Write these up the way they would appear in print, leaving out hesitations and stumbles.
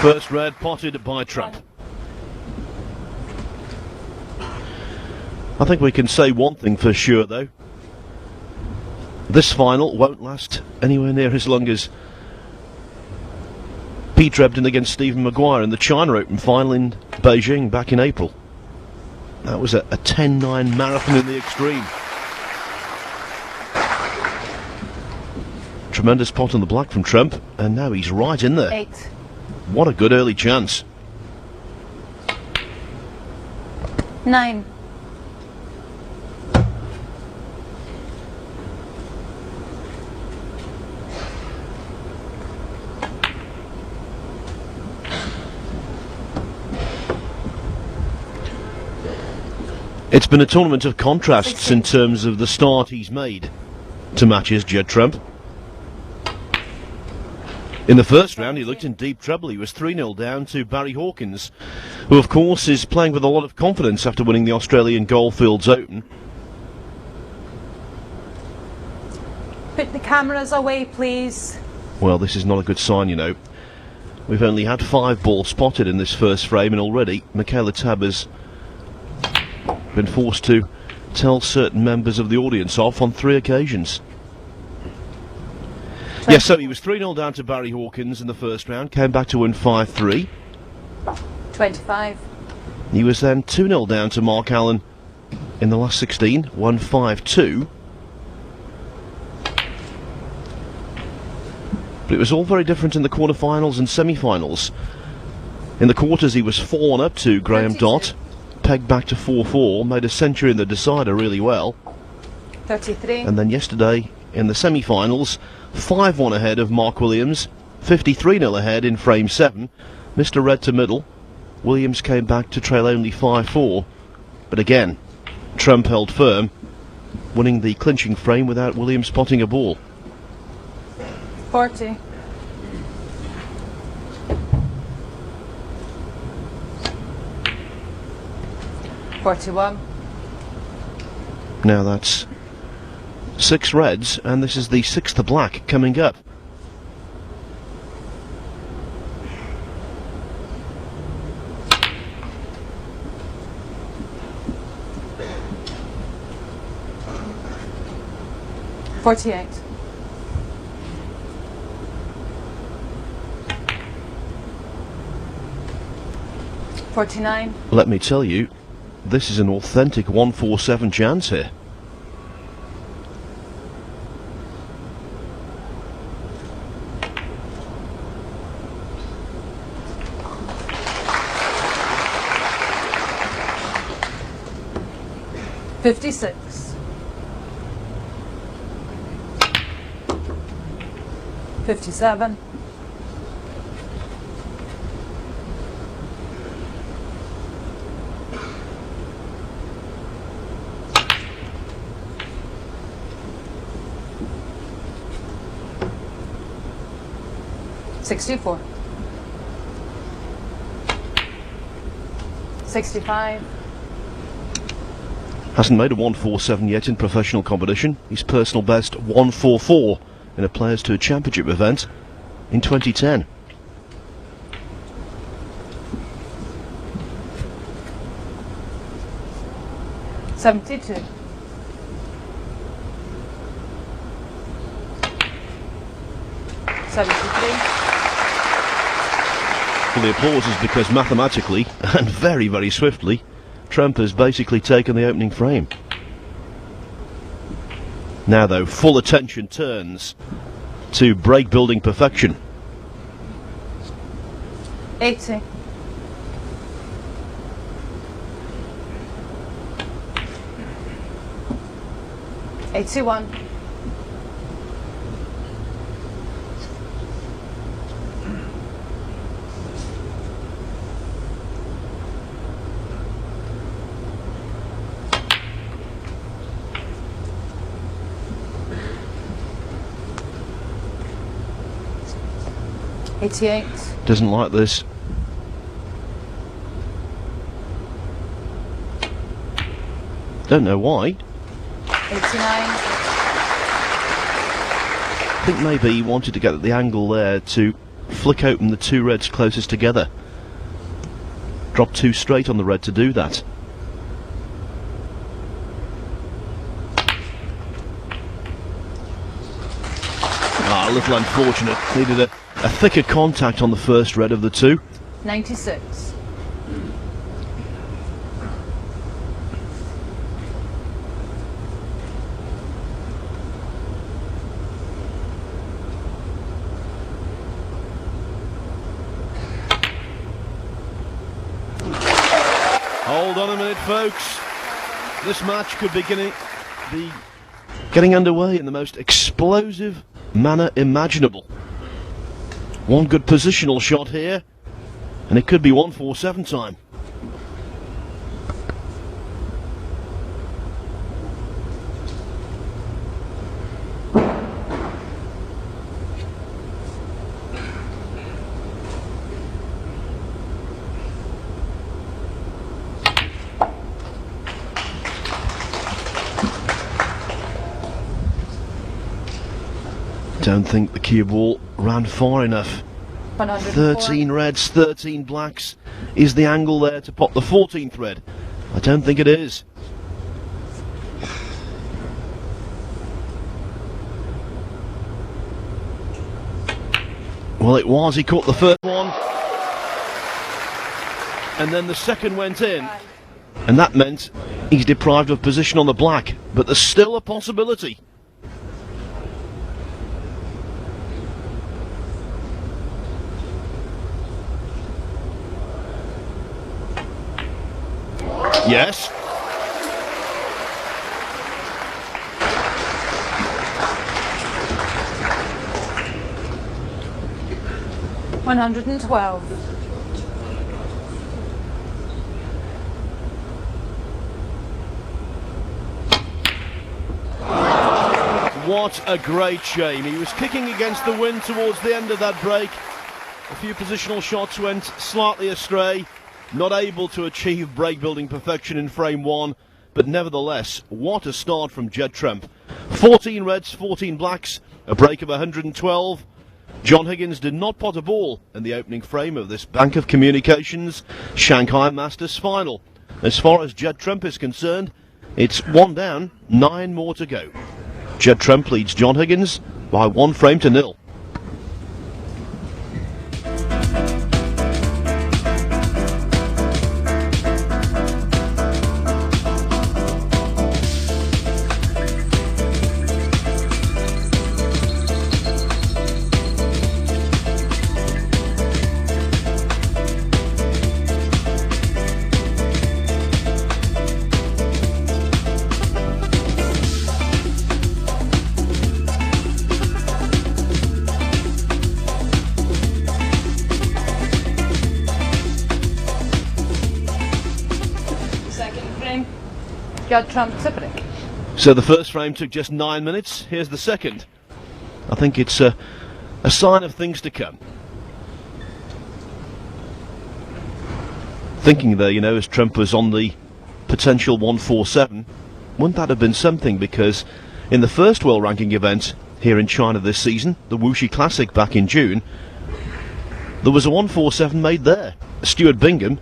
First red potted by Trump. I think we can say one thing for sure though. This final won't last anywhere near as long as Pete Ebden against Stephen Maguire in the China Open final in Beijing back in April. That was a 10-9 marathon in the extreme. Tremendous pot on the black from Trump, and now he's right in there. 8. What a good early chance. 9. It's been a tournament of contrasts in terms of the start he's made to matches, Judd Trump. In the first round he looked in deep trouble. He was 3-0 down to Barry Hawkins, who of course is playing with a lot of confidence after winning the Australian Goldfields Open. Put the cameras away, please. Well, this is not a good sign, you know. We've only had 5 balls spotted in this first frame, and already Michaela Tab has been forced to tell certain members of the audience off on 3 occasions. Yes, so he was 3-0 down to Barry Hawkins in the first round, came back to win 5-3. 25. He was then 2-0 down to Mark Allen in the last 16, won 5-2. But it was all very different in the quarterfinals and semi-finals. In the quarters he was 4-1 up to Graham 32. Dott, pegged back to 4-4, made a century in the decider really well. 33. And then yesterday in the semi-finals, 5-1 ahead of Mark Williams, 53-0 ahead in frame 7. Mr. Red to middle. Williams came back to trail only 5-4. But again, Trump held firm, winning the clinching frame without Williams spotting a ball. 40. 41. Now that's 6 reds, and this is the 6th black coming up. $48. $49. Let me tell you, this is an authentic 147 chance here. $56. 57. 64. 65. Hasn't made a 147 yet in professional competition. His personal best 144 in a Players Tour Championship event in 2010. $72. 73. Well, the applause is because mathematically, and very, very swiftly, Trump has basically taken the opening frame. Now though, full attention turns to break building perfection. 80. 81. 88. Doesn't like this. Don't know why. 89. I think maybe he wanted to get at the angle there to flick open the two reds closest together. Drop two straight on the red to do that. A little unfortunate. Needed a thicker contact on the first red of the two. 96. Hold on a minute, folks. This match could be getting underway in the most explosive manner imaginable. One good positional shot here, and it could be 147 time. Don't think the cue ball ran far enough. 13 reds, 13 blacks. Is the angle there to pop the 14th red? I don't think it is. Well, it was. He caught the first one, and then the second went in, and that meant he's deprived of position on the black, but there's still a possibility. Yes. $112. What a great shame. He was kicking against the wind towards the end of that break. A few positional shots went slightly astray. Not able to achieve break building perfection in frame one, but nevertheless, what a start from Judd Trump. 14 reds, 14 blacks, a break of 112. John Higgins did not pot a ball in the opening frame of this Bank of Communications Shanghai Masters final. As far as Judd Trump is concerned, it's 1 down, 9 more to go. Judd Trump leads John Higgins by 1 frame to 0. Judd Trump to break. So the first frame took just 9 minutes. Here's the second. I think it's a sign of things to come. Thinking there, you know, as Trump was on the potential 147, wouldn't that have been something? Because in the first world ranking event here in China this season, the Wuxi Classic back in June, there was a 147 made there. Stuart Bingham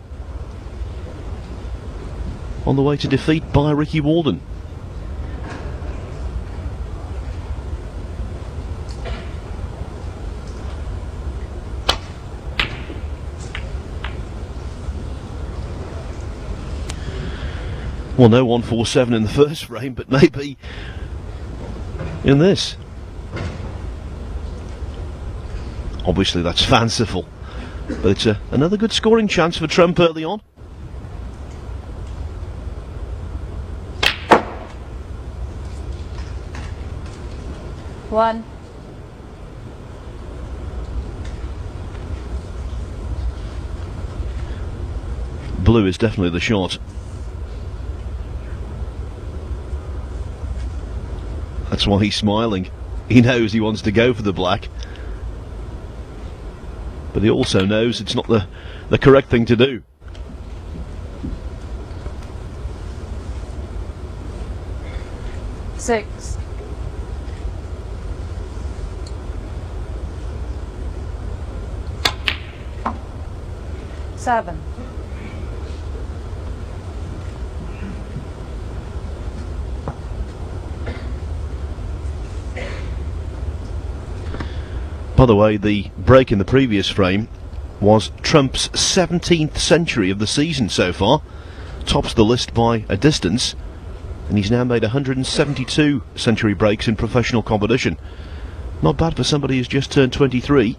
on the way to defeat by Ricky Walden. Well, no 147 in the first frame, but maybe in this. Obviously that's fanciful, but it's another good scoring chance for Trump early on. One. Blue is definitely the shot. That's why he's smiling. He knows he wants to go for the black, but he also knows it's not the correct thing to do. Six. 27. By the way, the break in the previous frame was Trump's 17th century of the season so far. Tops the list by a distance, and he's now made 172 century breaks in professional competition. Not bad for somebody who's just turned 23.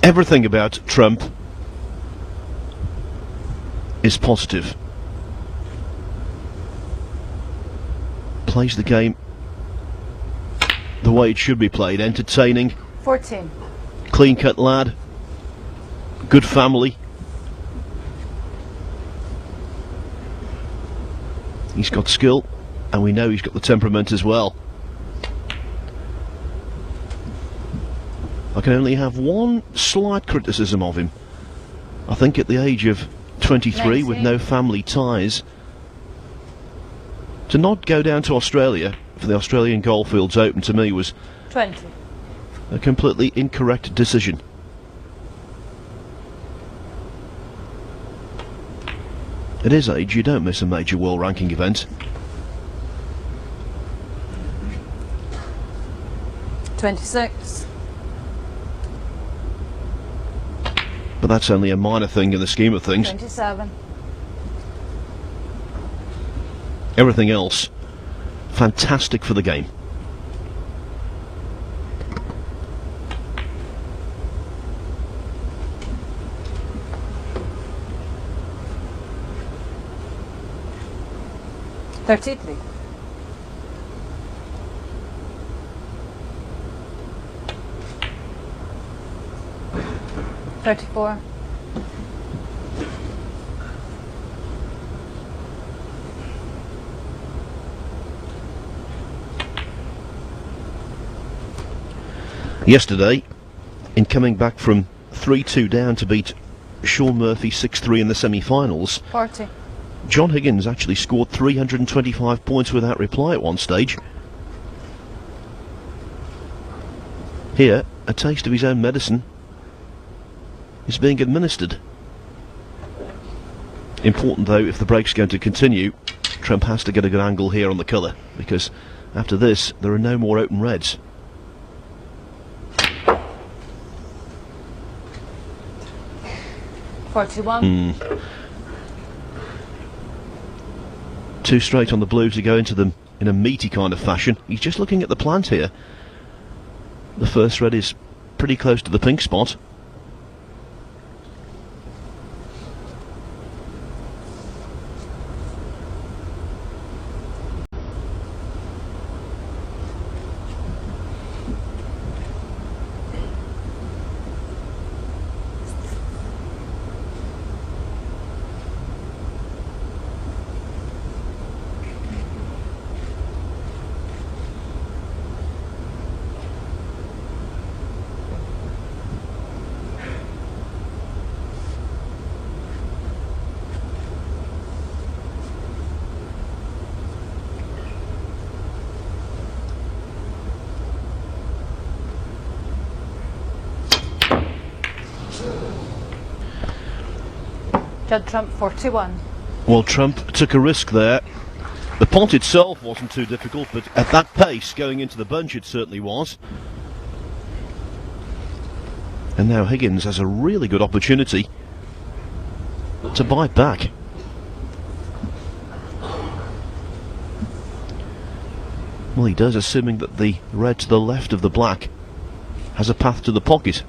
Everything about Trump is positive. Plays the game the way it should be played, entertaining. 14. Clean-cut lad, good family. He's got skill, and we know he's got the temperament as well. I can only have one slight criticism of him. I think at the age of 23, with no family ties, to not go down to Australia for the Australian Goldfields Open, to me, was 20. a completely incorrect decision. At his age, you don't miss a major world ranking event. 26. But that's only a minor thing in the scheme of things. 27. Everything else, fantastic for the game. $33. 34. Yesterday, in coming back from 3-2 down to beat Sean Murphy 6-3 in the semi-finals, 40. John Higgins actually scored 325 points without reply at one stage. Here, a taste of his own medicine is being administered. Important though, if the break's going to continue, Trump has to get a good angle here on the colour, because after this there are no more open reds. Two straight on the blue to go into them in a meaty kind of fashion. He's just looking at the plant here. The first red is pretty close to the pink spot. Judd Trump 41. Well, Trump took a risk there. The pot itself wasn't too difficult, but at that pace, going into the bunch, it certainly was. And now Higgins has a really good opportunity to bite back. Well, he does, assuming that the red to the left of the black has a path to the pocket.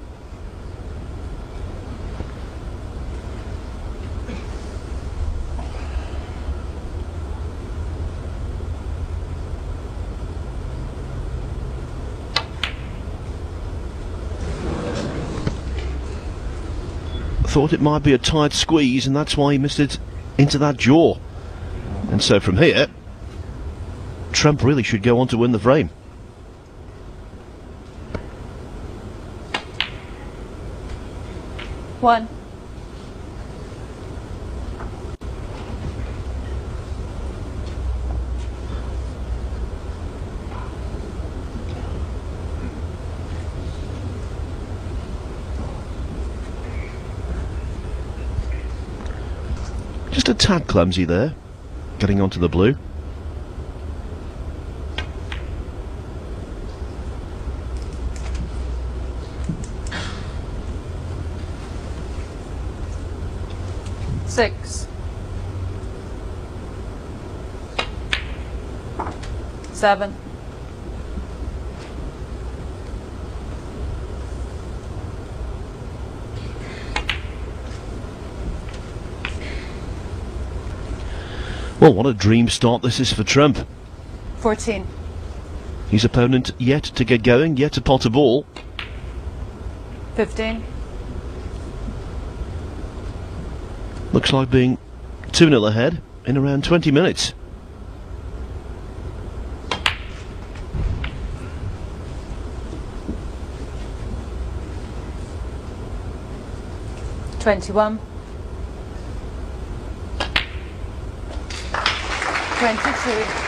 Thought it might be a tight squeeze, and that's why he missed it into that jaw. And so from here, Trump really should go on to win the frame. One. Just a tad clumsy there, getting onto the blue. Six. 7. Well, what a dream start this is for Trump. 14. His opponent yet to get going, yet to pot a ball. 15. Looks like being 2-0 ahead in around 20 minutes. $21. 22.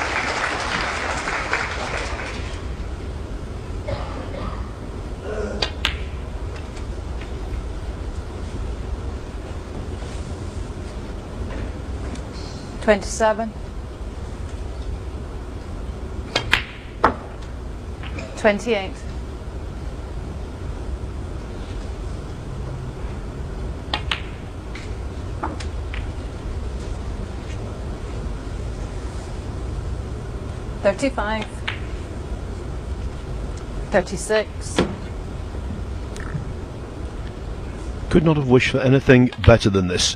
$27. 28. 35. 36. Could not have wished for anything better than this.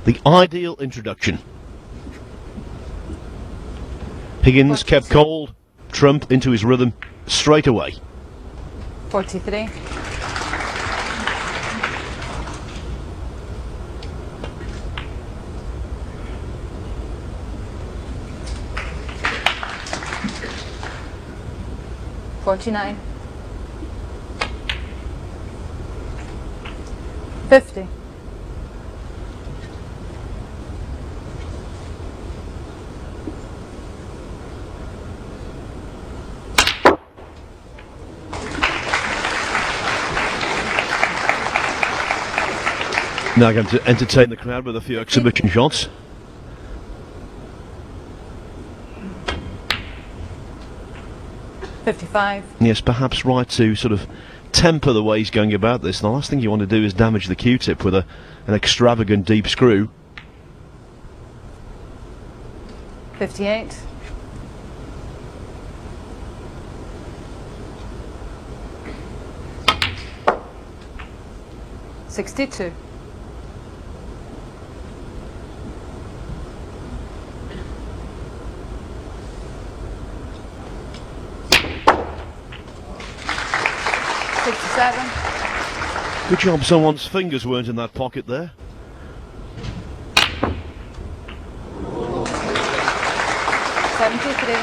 The ideal introduction. Higgins kept cold, Trump into his rhythm straight away. 43. 49. 50. 'Now going to entertain the crowd with a few exhibition shots. $55. Yes, perhaps right to sort of temper the way he's going about this. The last thing you want to do is damage the Q-tip with an extravagant deep screw. 58. 62. 67. Good job someone's fingers weren't in that pocket there. 73.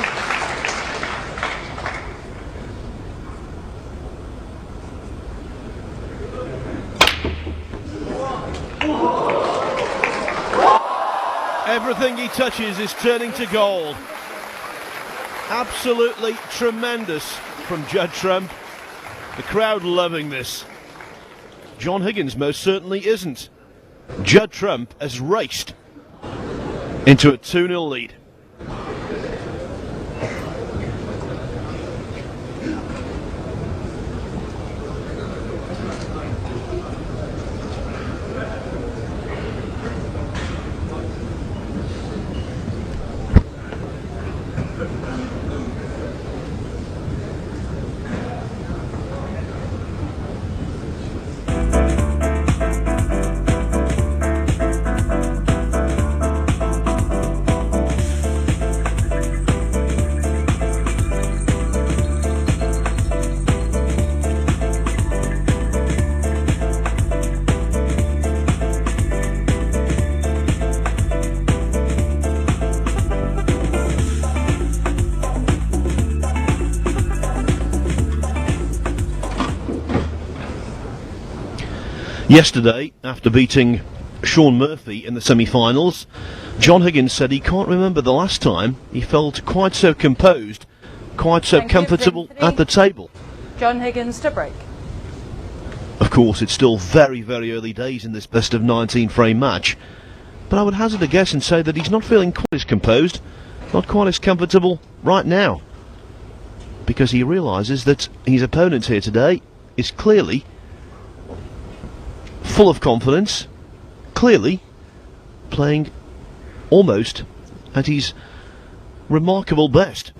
Everything he touches is turning to gold. Absolutely tremendous from Judd Trump. The crowd loving this. John Higgins most certainly isn't. Judd Trump has raced into a 2-0 lead. Yesterday, after beating Shaun Murphy in the semi-finals, John Higgins said he can't remember the last time he felt quite so composed, quite so comfortable at the table. John Higgins to break. Of course, it's still very, very early days in this best of 19 frame match, but I would hazard a guess and say that he's not feeling quite as composed, not quite as comfortable right now, because he realises that his opponent here today is clearly full of confidence, clearly playing almost at his remarkable best.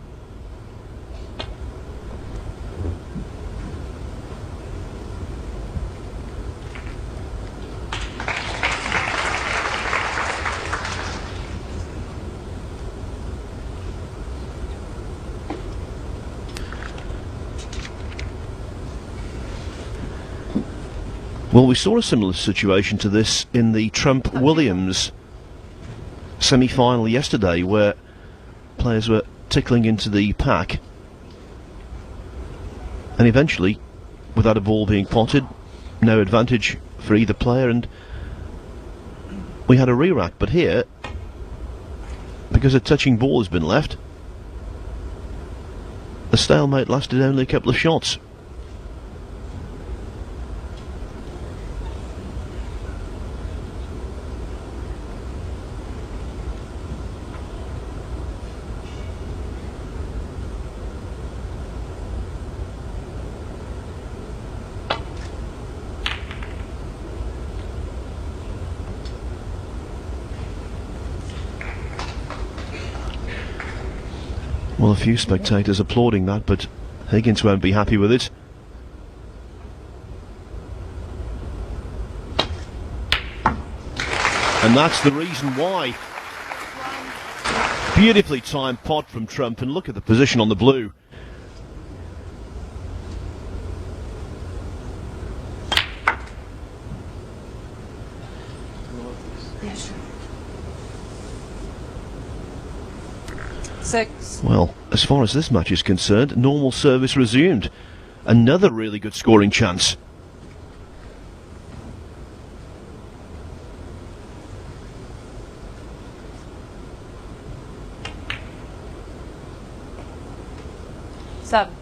Well, we saw a similar situation to this in the Trump-Williams semi-final yesterday, where players were tickling into the pack, and eventually, without a ball being potted, no advantage for either player, and we had a re-rack. But here, because a touching ball has been left, the stalemate lasted only a couple of shots. Well, a few spectators applauding that, but Higgins won't be happy with it. And that's the reason why. Beautifully timed pot from Trump, and look at the position on the blue. Well, as far as this match is concerned, normal service resumed. Another really good scoring chance. Seven.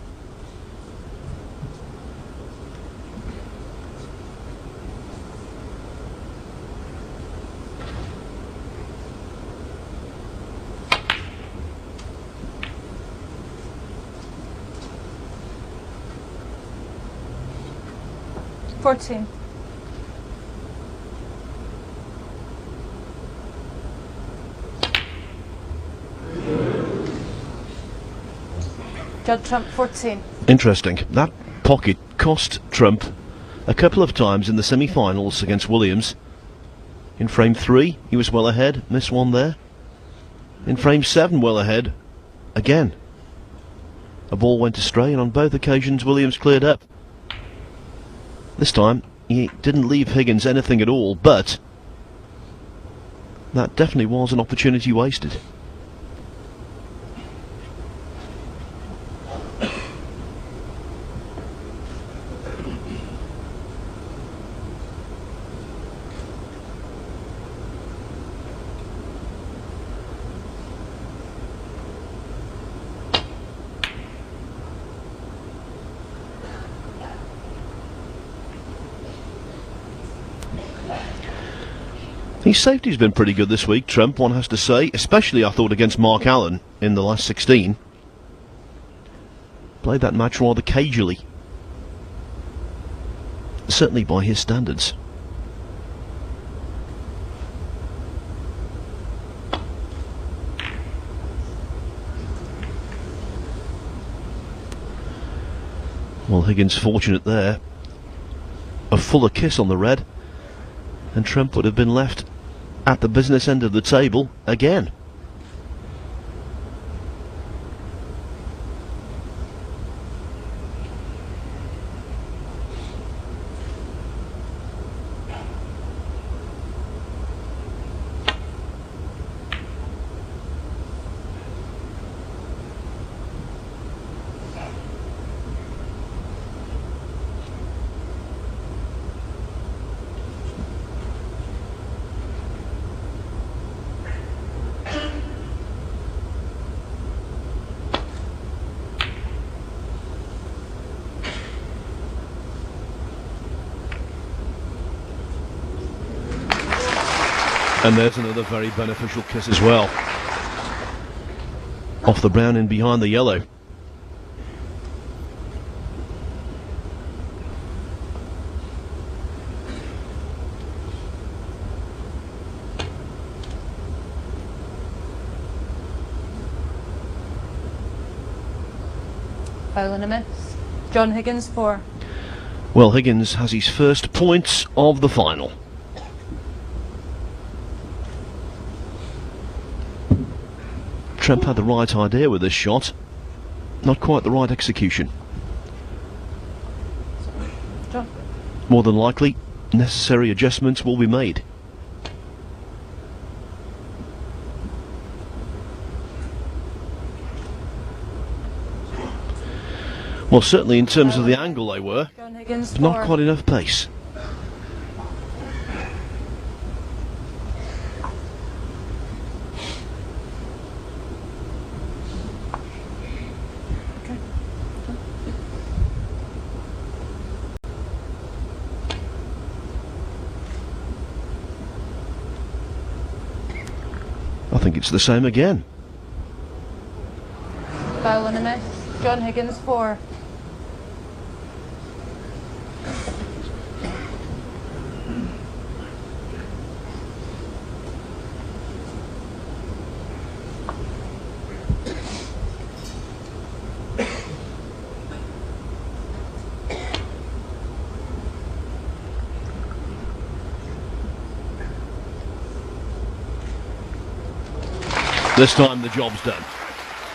Fourteen. Judd Trump, 14. Interesting. That pocket cost Trump a couple of times in the semi-finals against Williams. In frame 3, he was well ahead, missed one there. In frame 7, well ahead, again. A ball went astray, and on both occasions Williams cleared up. This time, he didn't leave Higgins anything at all, but that definitely was an opportunity wasted. His safety's been pretty good this week, Trump, one has to say, especially I thought against Mark Allen in the last 16. Played that match rather cagily. Certainly by his standards. Well, Higgins fortunate there. A fuller kiss on the red, and Trump would have been left at the business end of the table again. And there's another very beneficial kiss as well. Off the brown and behind the yellow. Foul and a miss. John Higgins 4. Well, Higgins has his first points of the final. Trump had the right idea with this shot, not quite the right execution. John. More than likely, necessary adjustments will be made. Well, certainly in terms of the angle they were, John Higgins but 4. not quite enough pace. I think it's the same again. Foul and a miss. John Higgins 4. This time the job's done.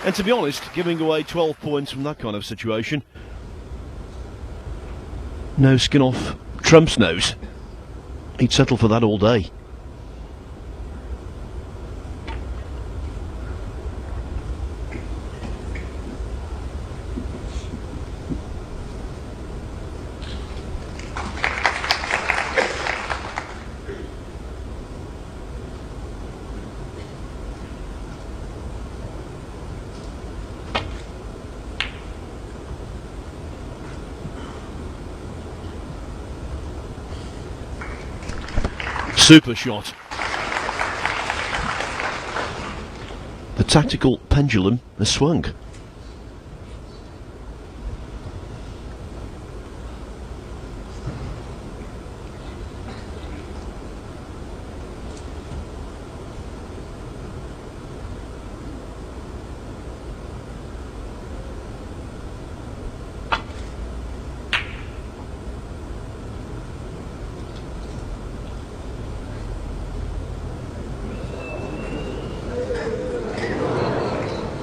And to be honest, giving away 12 points from that kind of situation, no skin off Trump's nose. He'd settle for that all day. Super shot. The tactical pendulum has swung.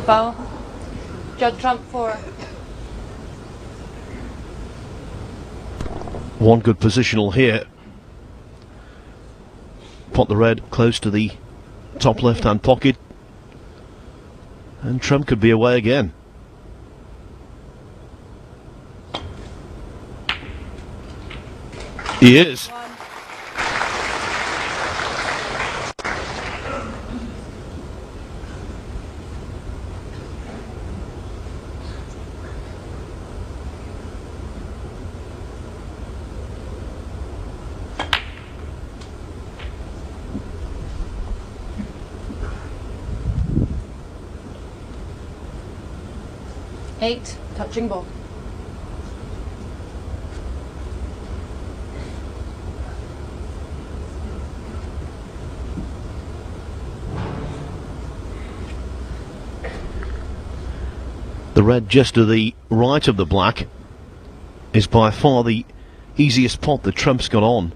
Foul. Judd Trump 4. One good positional here. Pot the red close to the top left hand pocket. And Trump could be away again. He is. Eight. Touching ball. The red just to the right of the black is by far the easiest pot that Trump's got on.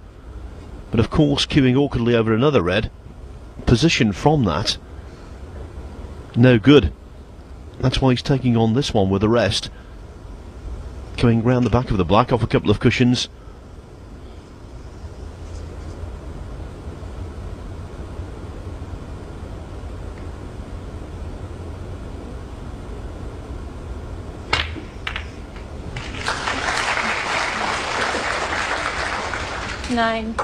But of course, queuing awkwardly over another red, position from that, no good. That's why he's taking on this one with the rest. Going round the back of the black off a couple of cushions. Nine.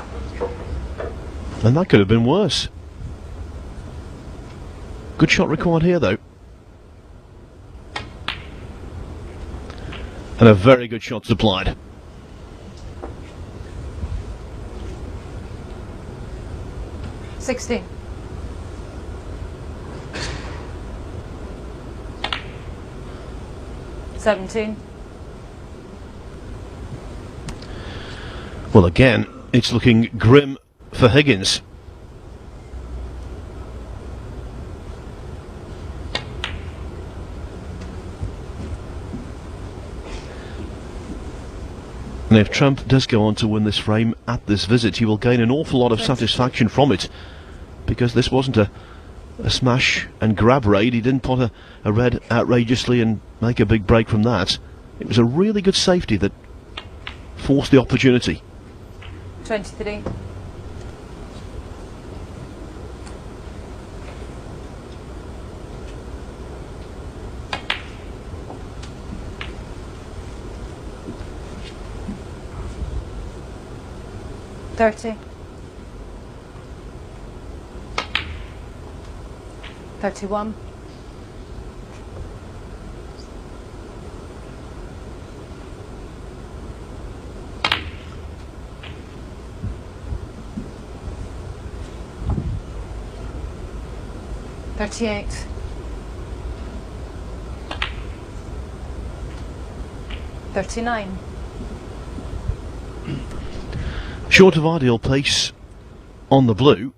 And that could have been worse. Good shot required here though. And a very good shot supplied. 16. $17. Well, again, it's looking grim for Higgins. And if Trump does go on to win this frame at this visit, he will gain an awful lot of satisfaction from it, because this wasn't a smash and grab raid. He didn't pot a red outrageously and make a big break from that. It was a really good safety that forced the opportunity. 23. $30. 31. $38. 39. Short of ideal pace on the blue.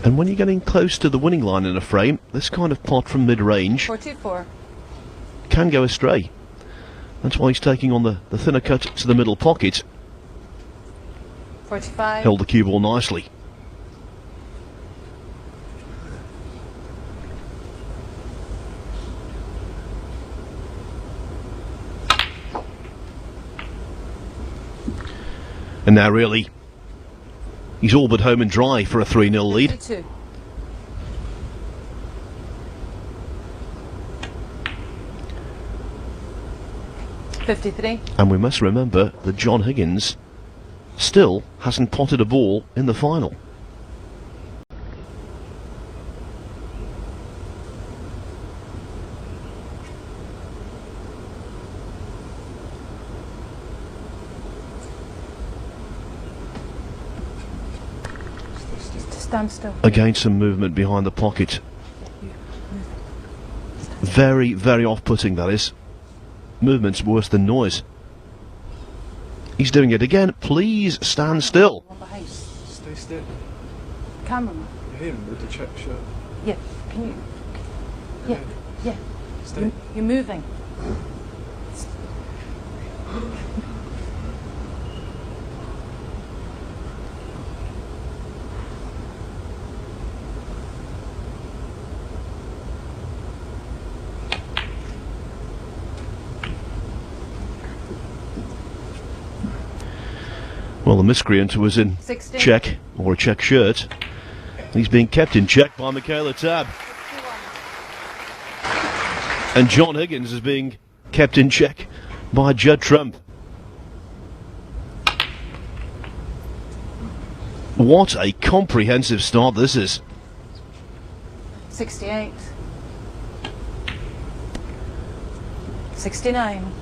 And when you're getting close to the winning line in a frame, this kind of pot from mid-range 44. can go astray. That's why he's taking on the thinner cut to the middle pocket. 45. Held the cue ball nicely. And now really, he's all but home and dry for a 3-0 lead. 52. $53. And we must remember that John Higgins still hasn't potted a ball in the final. Stand still. Again, some movement behind the pocket. Very, very off-putting, that is. Movement's worse than noise. He's doing it again. Please stand still. One behind. Stay still. Cameraman. Him with the check shirt. Yeah. Can you? Yeah. Yeah. Stay. You're moving. Well, the miscreant was in 16. check, or a check shirt. He's being kept in check by Michaela Tabb. And John Higgins is being kept in check by Judd Trump. What a comprehensive start this is. 68. 69.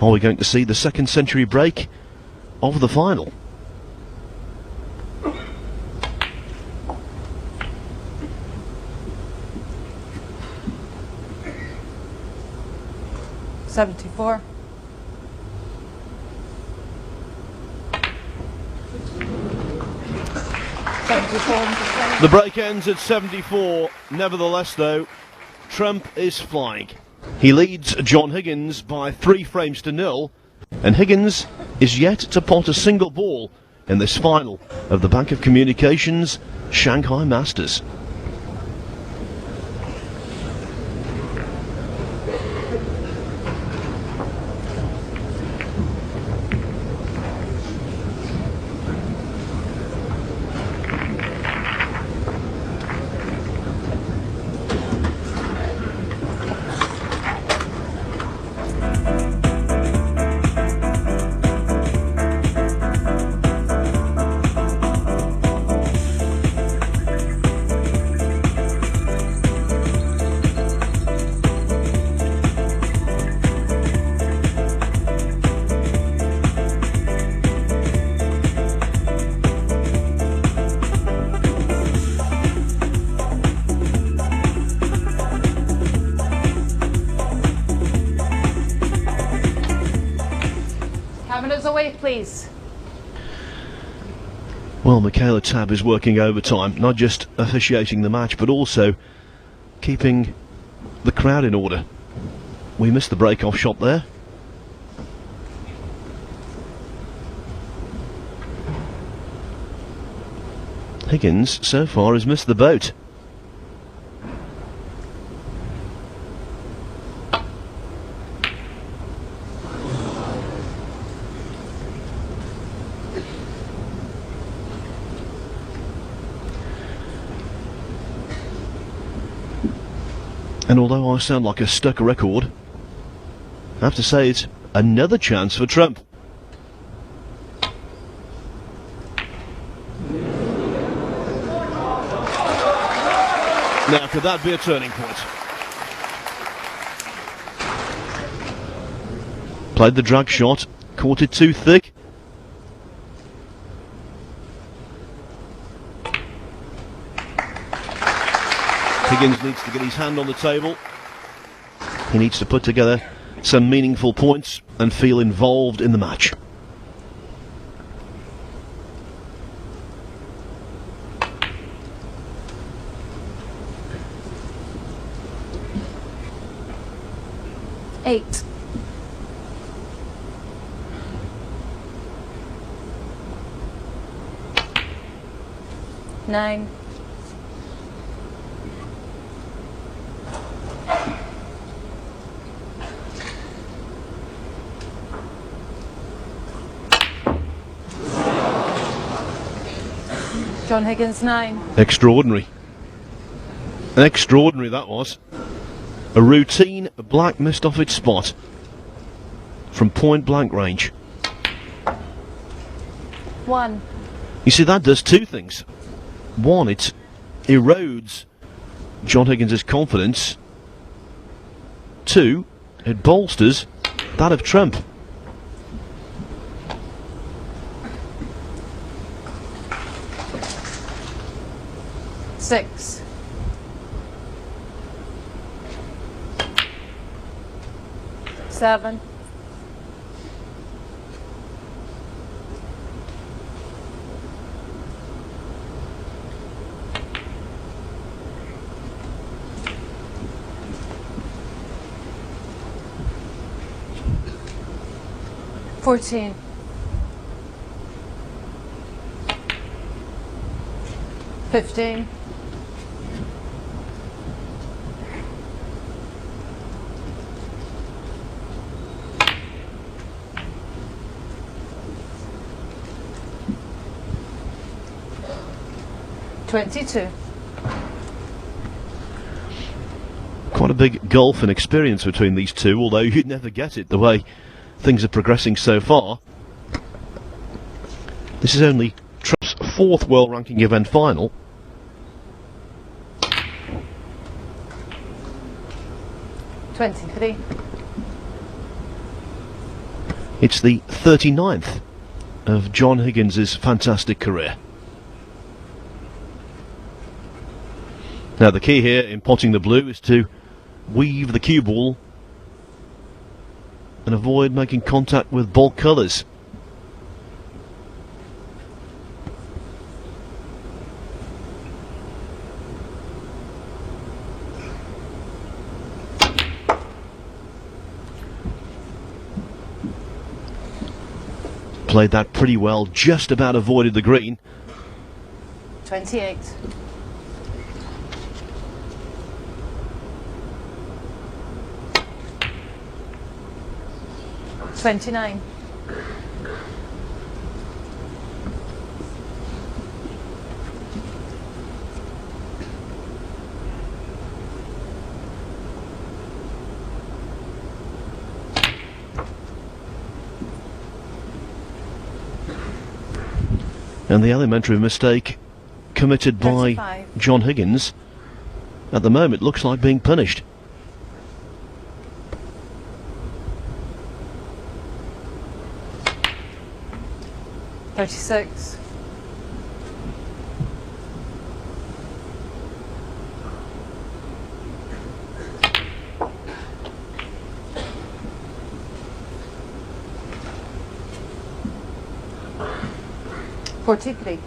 Are we going to see the second century break of the final? $74. The break ends at 74. Nevertheless, though, Trump is flying. He leads John Higgins by 3 frames to 0, and Higgins is yet to pot a single ball in this final of the Bank of Communications Shanghai Masters. away, please. Well, Michaela Tabb is working overtime, not just officiating the match, but also keeping the crowd in order. We missed the break-off shot there. Higgins, so far, has missed the boat. And although I sound like a stuck record, I have to say it's another chance for Trump. Now, could that be a turning point? Played the drag shot, caught it too thick. Higgins needs to get his hand on the table. He needs to put together some meaningful points and feel involved in the match. Eight. Nine. John Higgins, 9. Extraordinary. Extraordinary that was. A routine black missed off its spot from point blank range. 1. You see, that does two things. One, it erodes John Higgins' confidence. Two, it bolsters that of Trump. Six. Seven. $14. 15. 22. Quite a big gulf in experience between these two, although you'd never get it the way things are progressing so far. This is only Trump's 4th world ranking event final. $23. It's the 39th of John Higgins' fantastic career. Now the key here in potting the blue is to weave the cue ball and avoid making contact with ball colours. Played that pretty well, just about avoided the green. 28. $29. And the elementary mistake committed by 35. John Higgins at the moment looks like being punished. $36. 43.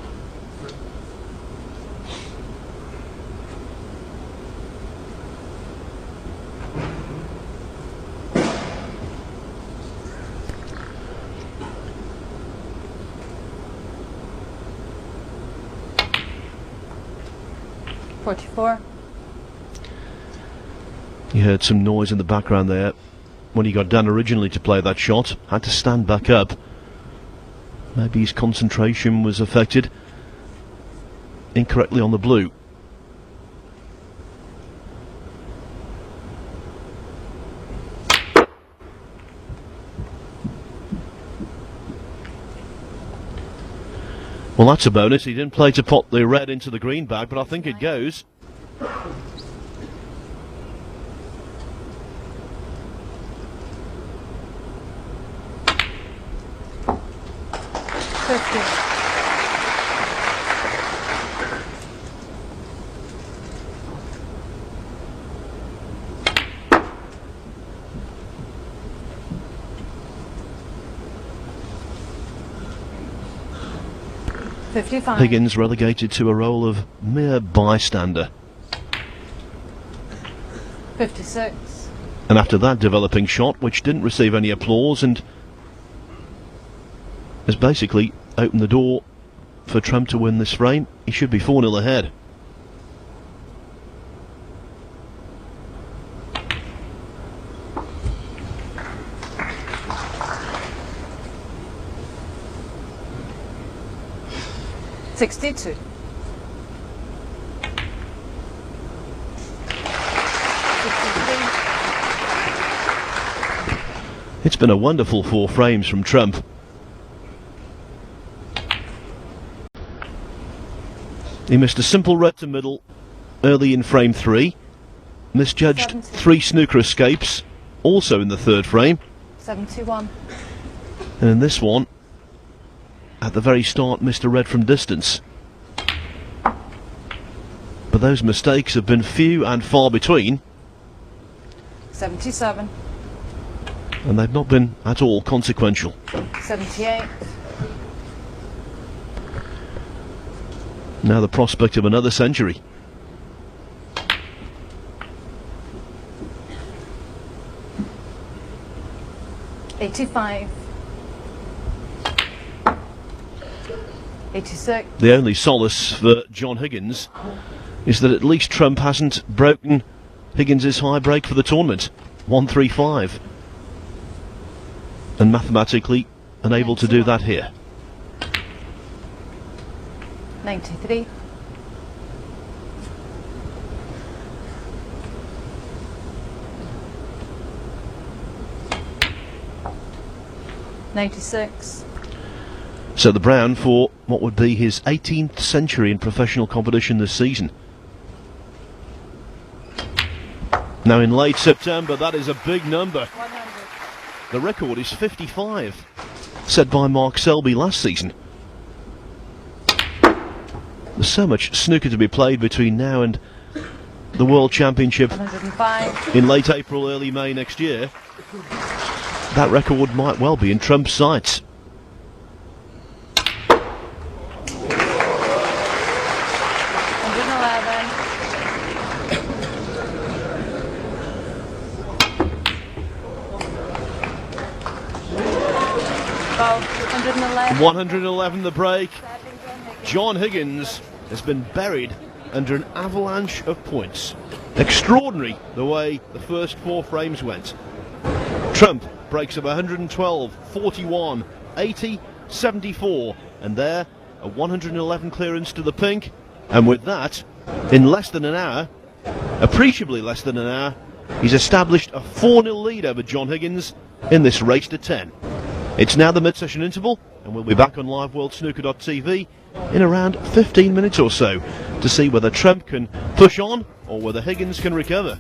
You heard some noise in the background there when he got down originally to play that shot. Had to stand back up. Maybe his concentration was affected incorrectly on the blue. Well, that's a bonus. He didn't play to pop the red into the green bag, but I think it goes. Higgins relegated to a role of mere bystander. 56. And after that developing shot, which didn't receive any applause and has basically opened the door for Trump to win this frame, he should be 4-0 ahead. $62. It's been a wonderful 4 frames from Trump. He missed a simple red to middle early in frame 3, misjudged 3 snooker escapes also in the 3rd frame, 71. and in this one at the very start missed a red from distance. But those mistakes have been few and far between, 77. and they've not been at all consequential. 78. Now the prospect of another century. $85. 86. The only solace for John Higgins is that at least Trump hasn't broken Higgins' high break for the tournament, 135, and mathematically unable to do that here. 93. $96. So the Brown for what would be his 18th century in professional competition this season. Now in late September, that is a big number. 100. The record is 55, set by Mark Selby last season. There's so much snooker to be played between now and the World Championship 105. in late April, early May next year. That record might well be in Trump's sights. 111 the break. John Higgins has been buried under an avalanche of points. Extraordinary the way the first 4 frames went. Trump breaks of 112, 41, 80, 74, and there a 111 clearance to the pink. And with that, in less than an hour, appreciably less than an hour, he's established a 4-0 lead over John Higgins in this race to 10. It's now the mid-session interval, and we'll be back on liveworldsnooker.tv in around 15 minutes or so to see whether Trump can push on or whether Higgins can recover.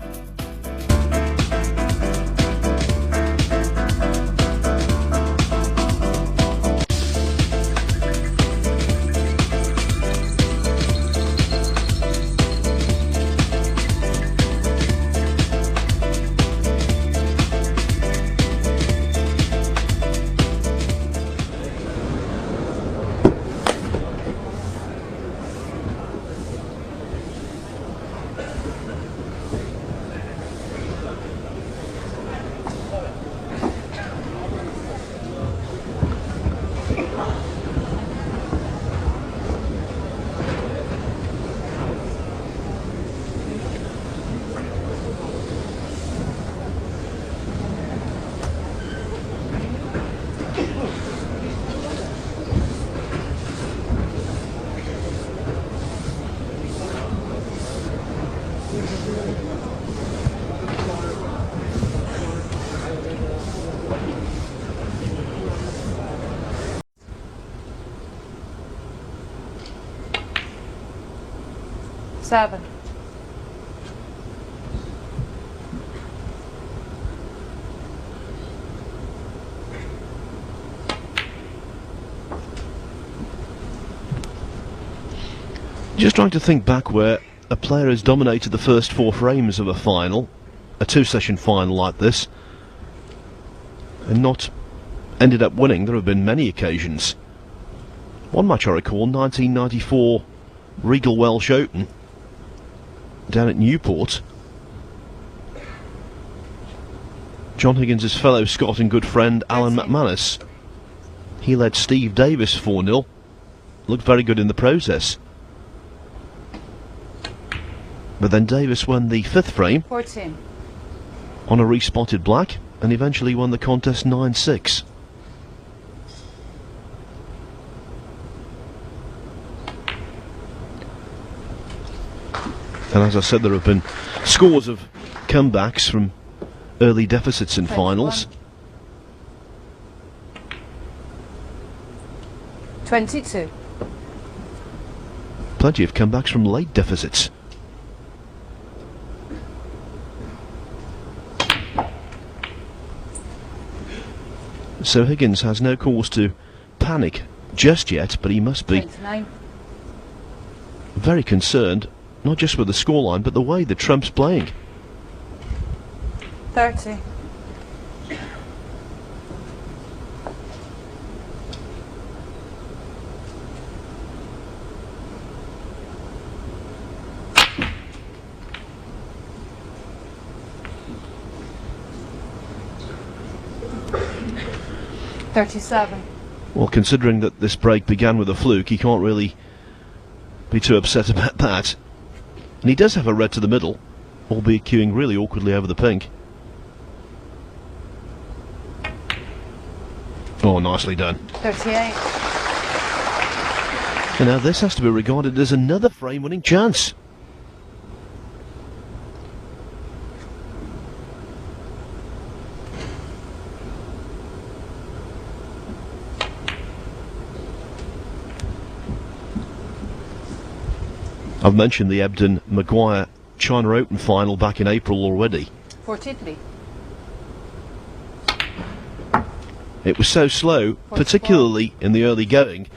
7. Just trying to think back where a player has dominated the first 4 frames of a final, a 2-session final like this, and not ended up winning. There have been many occasions. One match I recall, 1994 Regal Welsh Open down at Newport. John Higgins' fellow Scot and good friend Alan McManus, he led Steve Davis 4-0, looked very good in the process. But then Davis won the 5th frame 14. on a respotted black and eventually won the contest 9-6. And as I said, there have been scores of comebacks from early deficits in 21. finals. 22. Plenty of comebacks from late deficits. So Higgins has no cause to panic just yet, but he must be 29. very concerned, not just with the scoreline, but the way that Trump's playing. 30. $37. Well, considering that this break began with a fluke, he can't really be too upset about that. And he does have a red to the middle, albeit queuing really awkwardly over the pink. Oh, nicely done. 38. And now this has to be regarded as another frame-winning chance. I've mentioned the Ebden-Maguire China Open final back in April already. 43. It was so slow, 44. particularly in the early going,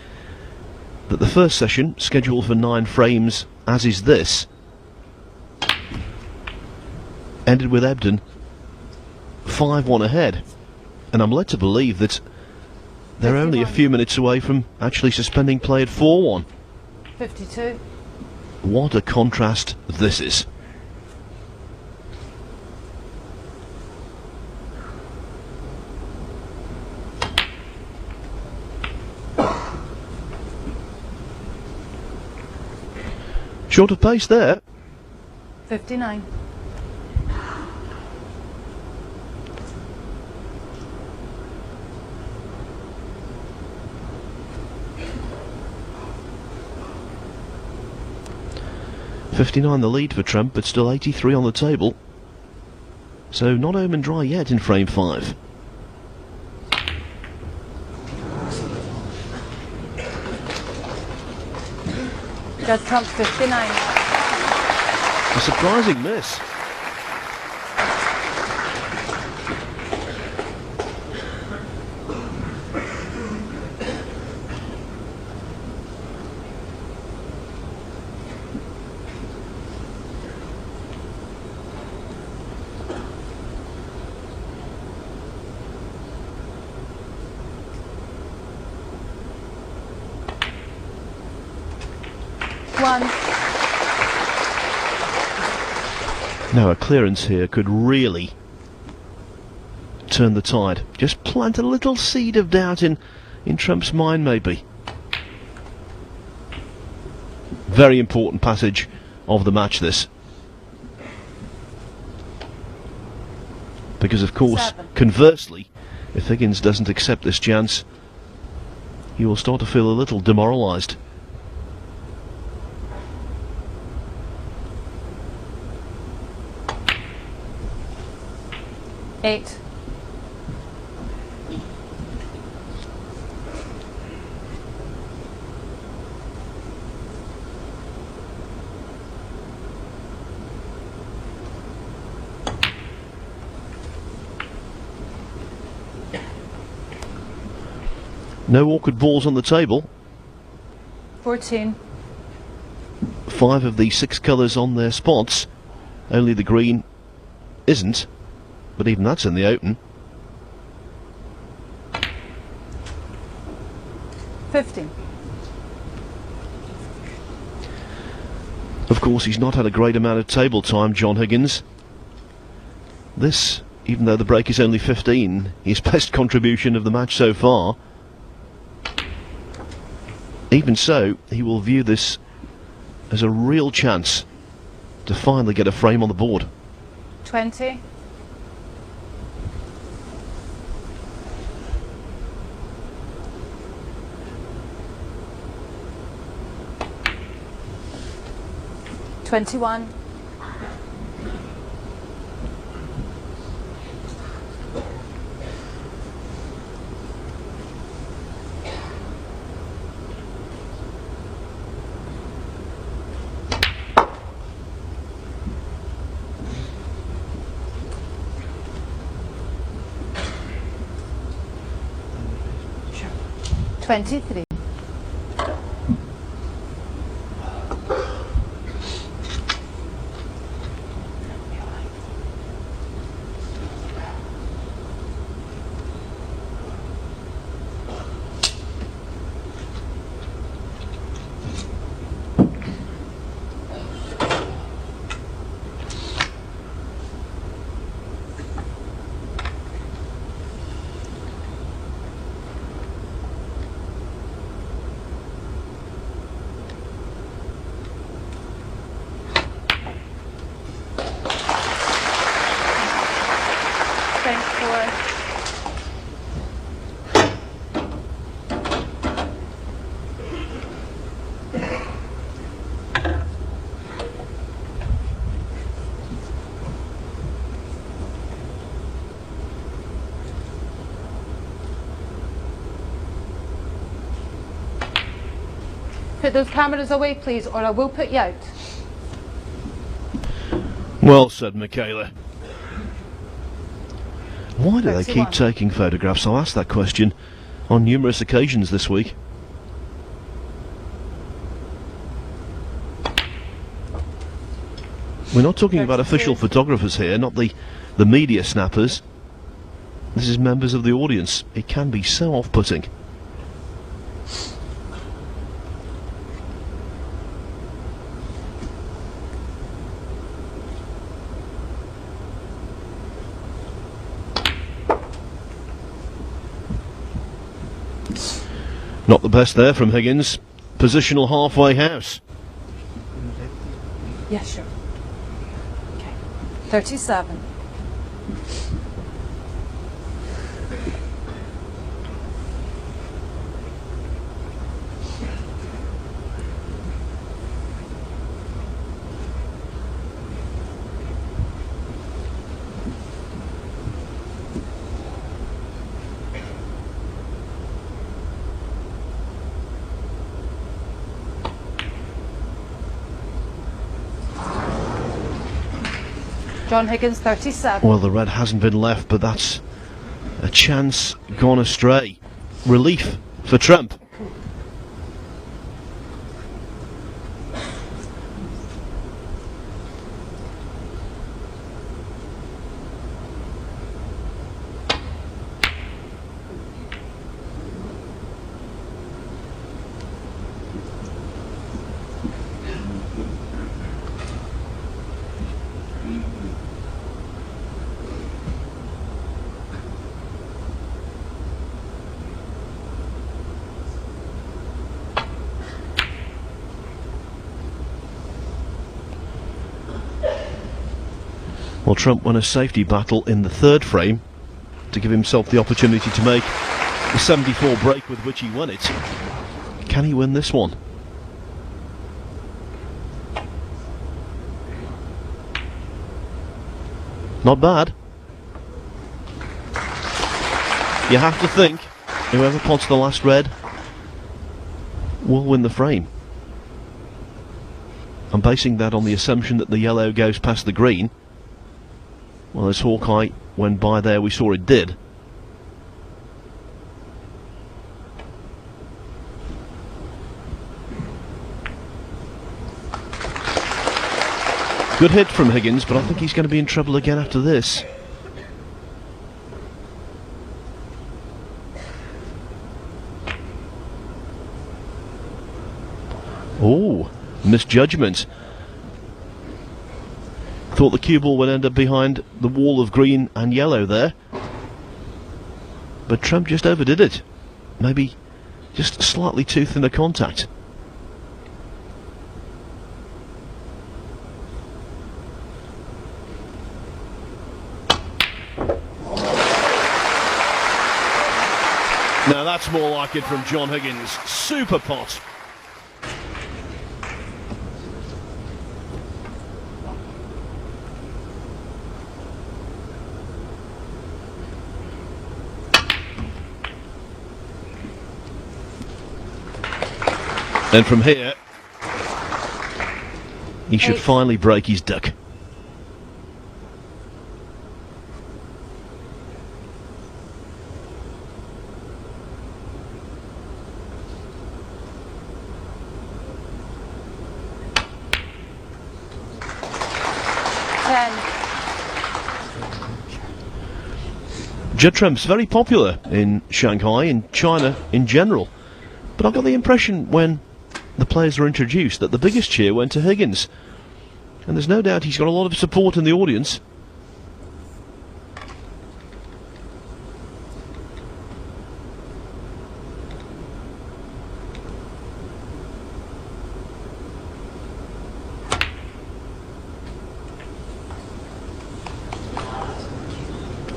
that the first session, scheduled for 9 frames, as is this, ended with Ebden 5-1 ahead. And I'm led to believe that they're only a 51. few minutes away from actually suspending play at 4-1. 52. What a contrast this is. Short of pace there. 59. $59 the lead for Trump, but still 83 on the table. So not home and dry yet in frame 5. Judd Trump 59. A surprising miss. Now a clearance here could really turn the tide. Just plant a little seed of doubt in Trump's mind, maybe. Very important passage of the match, this. Because of course, 7. conversely, if Higgins doesn't accept this chance, he will start to feel a little demoralised. Eight. No awkward balls on the table. 14. 5 of the 6 colours on their spots. Only the green isn't, but even that's in the open. 15. Of course, he's not had a great amount of table time, John Higgins. This, even though the break is only 15, his best contribution of the match so far. Even so, he will view this as a real chance to finally get a frame on the board. 20. 21. 23. 'Put those cameras away, please, or I will put you out. Well said, Michaela. Why do they 31. keep taking photographs? I'll ask that question on numerous occasions this week. We're not talking about 32. official photographers here, not the media snappers. This is members of the audience. It can be so off-putting. Not the best there from Higgins. Positional halfway house. Yeah, sure. Okay. 37. 37. Well, the red hasn't been left, but that's a chance gone astray. Relief for Trump. Well, Trump won a safety battle in the third frame to give himself the opportunity to make the 74 break with which he won it. Can he win this one? Not bad. You have to think whoever pots the last red will win the frame. I'm basing that on the assumption that the yellow goes past the green. Well, as Hawkeye went by there, we saw it did. Good hit from Higgins, but I think he's going to be in trouble again after this. Oh, misjudgment. Thought the cue ball would end up behind the wall of green and yellow there. But Trump just overdid it. Maybe just slightly too thin a contact. Now that's more like it from John Higgins. Super pot. And from here, he should finally break his duck. Judd Trump's very popular in Shanghai, in China in general. But I got the impression when the players were introduced that the biggest cheer went to Higgins. And there's no doubt he's got a lot of support in the audience.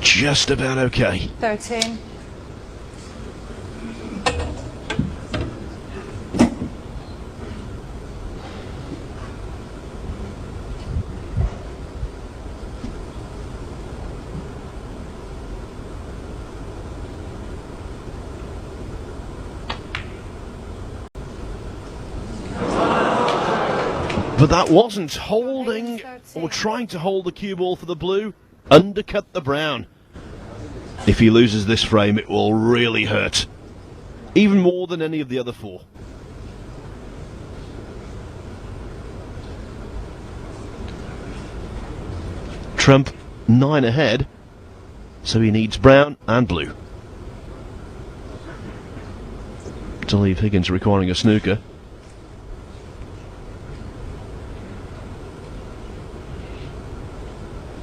Just about okay. 13. But that wasn't holding or trying to hold the cue ball for the blue. Undercut the brown. If he loses this frame, it will really hurt. Even more than any of the other four. Trump 9 ahead, so he needs brown and blue to leave Higgins requiring a snooker.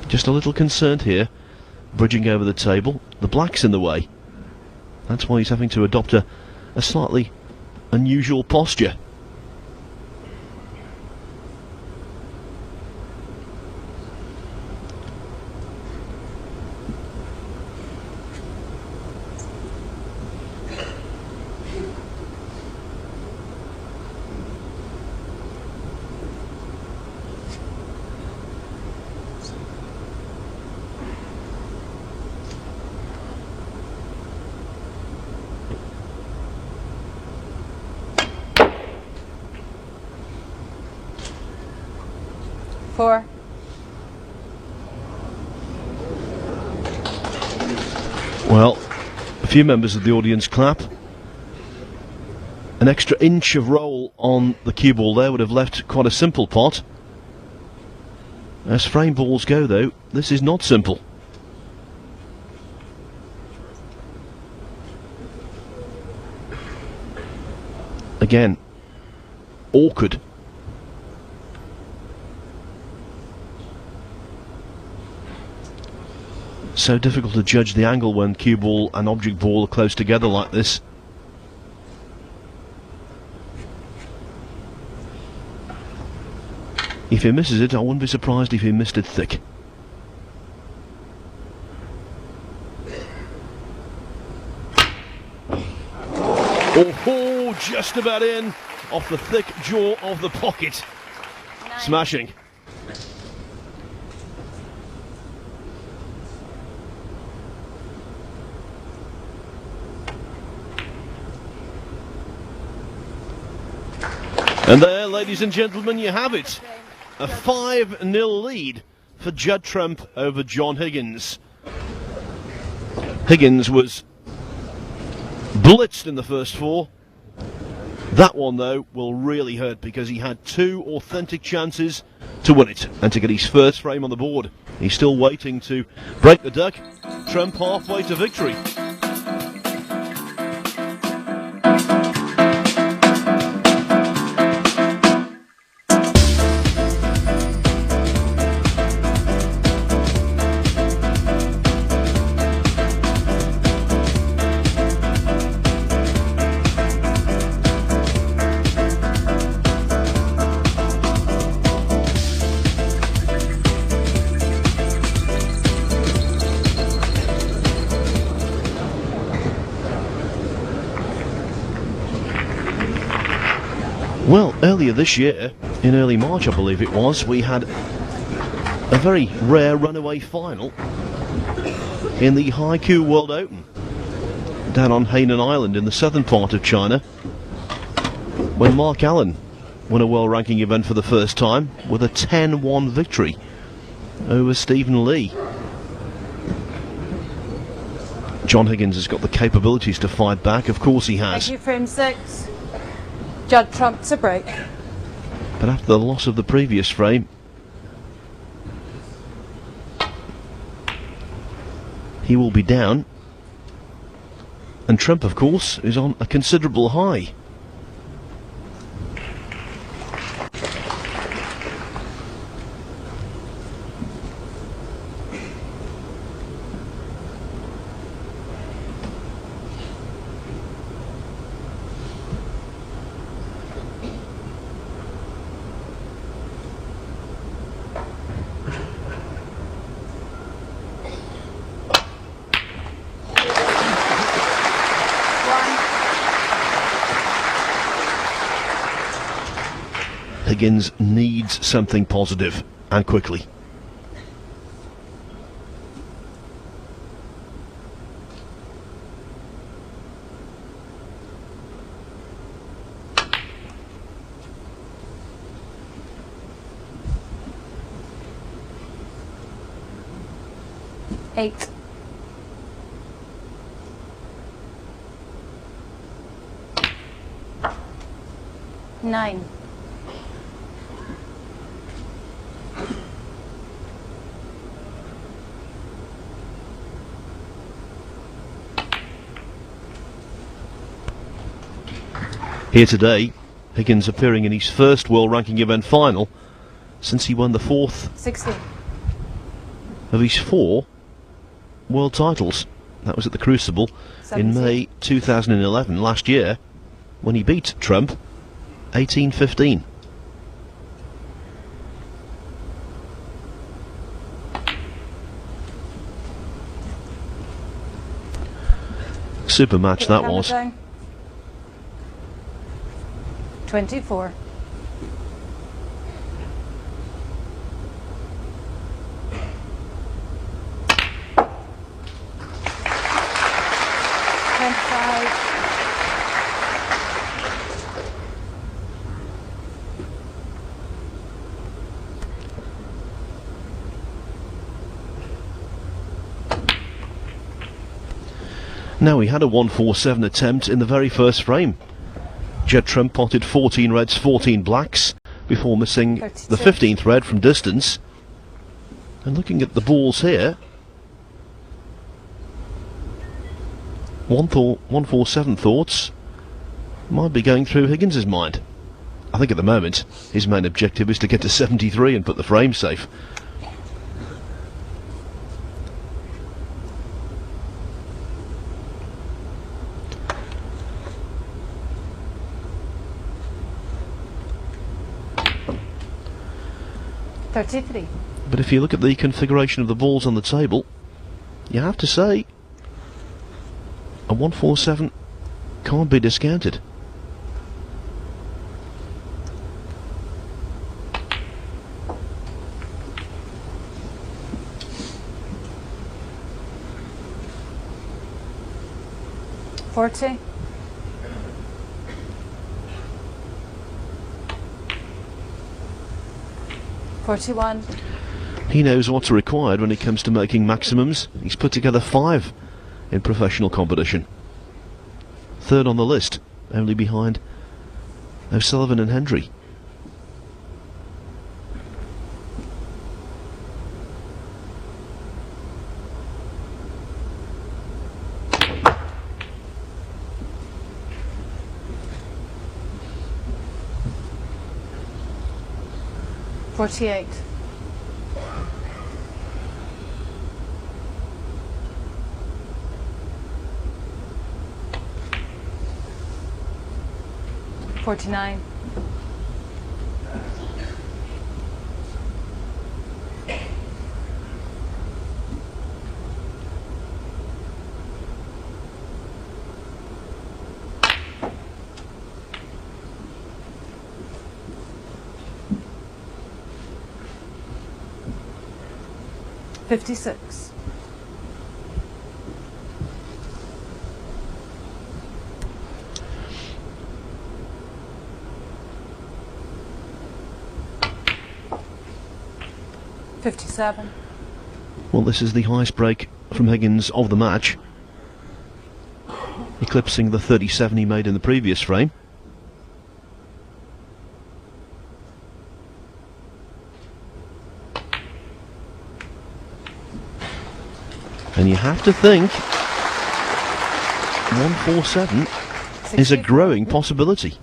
Just a little concerned here, bridging over the table. The black's in the way. That's why he's having to adopt a slightly unusual posture. Four. Well, a few members of the audience clap. An extra inch of roll on the cue ball there would have left quite a simple pot. As frame balls go though, this is not simple. Again, awkward. So difficult to judge the angle when cue ball and object ball are close together like this. If he misses it, I wouldn't be surprised if he missed it thick. Oh, just about in, off the thick jaw of the pocket. Nine. Smashing. And there, ladies and gentlemen, you have it. A 5-0 lead for Judd Trump over John Higgins. Higgins was blitzed in the first four. That one, though, will really hurt because he had two authentic chances to win it and to get his first frame on the board. He's still waiting to break the duck. Trump halfway to victory. Well, earlier this year, in early March I believe it was, we had a very rare runaway final in the Haikou World Open down on Hainan Island in the southern part of China, when Mark Allen won a world ranking event for the first time with a 10-1 victory over Stephen Lee. John Higgins has got the capabilities to fight back, of course he has. Thank you, frame 6. Judd Trump's a break. But after the loss of the previous frame, he will be down. And Trump, of course, is on a considerable high. Higgins needs something positive, and quickly. Eight. Nine. Here today, Higgins appearing in his first world ranking event final since he won the 4th 16. of his 4 world titles. That was at the Crucible 17. in May 2011, last year, when he beat Trump 18-15. Super match that was. 24. Now, he had a 1-4-7 attempt in the very first frame. Judd Trump potted 14 reds, 14 blacks before missing 32. the 15th red from distance. And looking at the balls here, 1-4-7 thoughts might be going through Higgins' mind. I think at the moment his main objective is to get to 73 and put the frame safe. But if you look at the configuration of the balls on the table, you have to say a 1-4-7 can't be discounted. $40. $41. He knows what's required when it comes to making maximums. He's put together 5 in professional competition. 3rd on the list, only behind O'Sullivan and Hendry. 48. $49. $56. $57. Well, this is the highest break from Higgins of the match, eclipsing the 37 he made in the previous frame. And you have to think 147 is a growing possibility.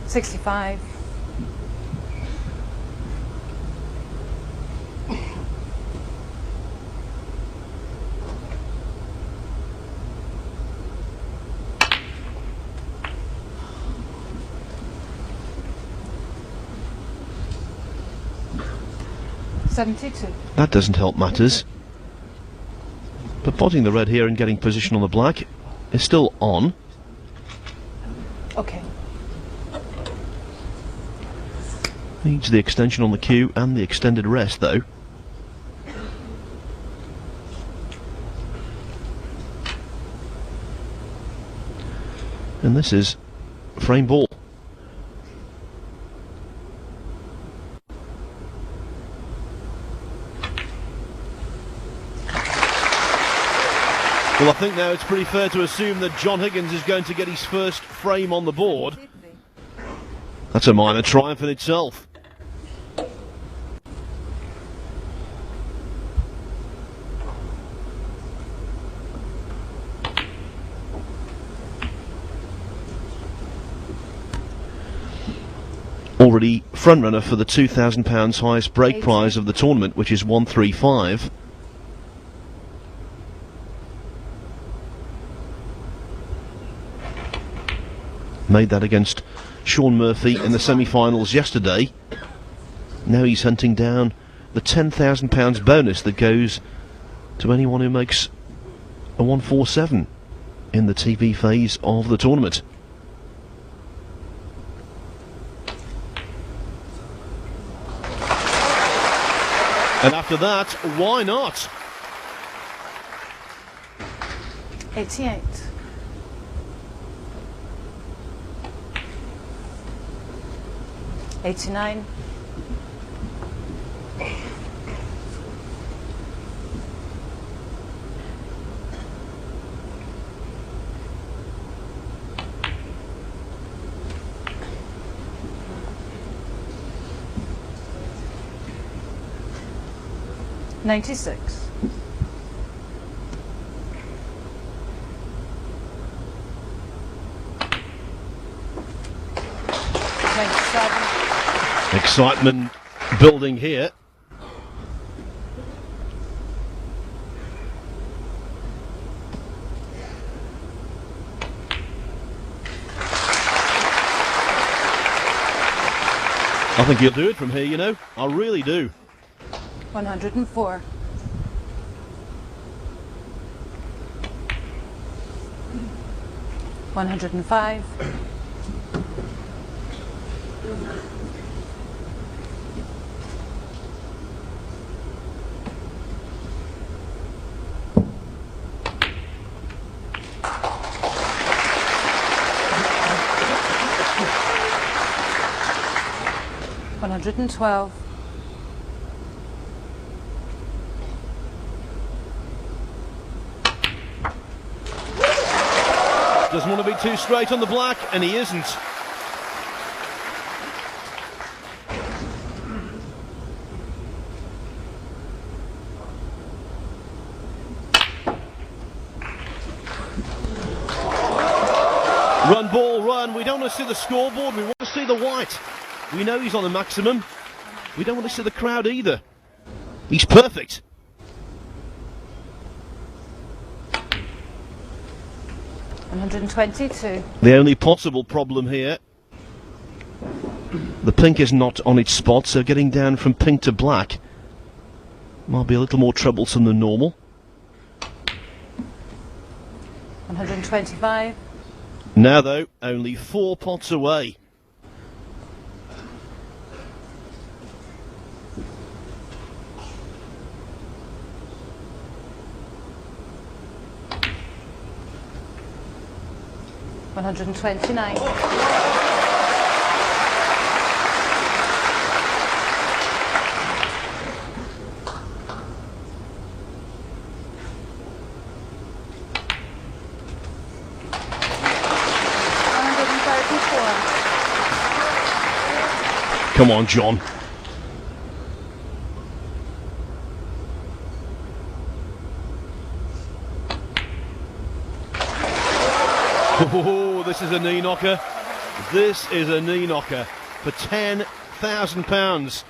$65. $72. That doesn't help matters. But potting the red here and getting position on the black is still on. Okay. Needs the extension on the cue and the extended rest though. And this is frame ball. Well, I think now it's pretty fair to assume that John Higgins is going to get his first frame on the board. That's a minor triumph in itself. Already frontrunner for the £2,000 highest break prize of the tournament, which is 135. Made that against Sean Murphy in the semi-finals yesterday. Now he's hunting down the £10,000 bonus that goes to anyone who makes a 147 in the TV phase of the tournament. And after that, why not? 88. $89. $96. $97. Excitement building here. I think he'll do it from here, you know. I really do. 104. $105. $112. Doesn't want to be too straight on the black, and he isn't. done. We don't want to see the scoreboard, we want to see the white. We know he's on the maximum. We don't want to see the crowd either. He's perfect. $122. The only possible problem here, the pink is not on its spot, so getting down from pink to black might be a little more troublesome than normal. 125. Now though, only 4 pots away. $129. Come on, John. Oh, this is a knee knocker. This is a knee knocker for £10,000.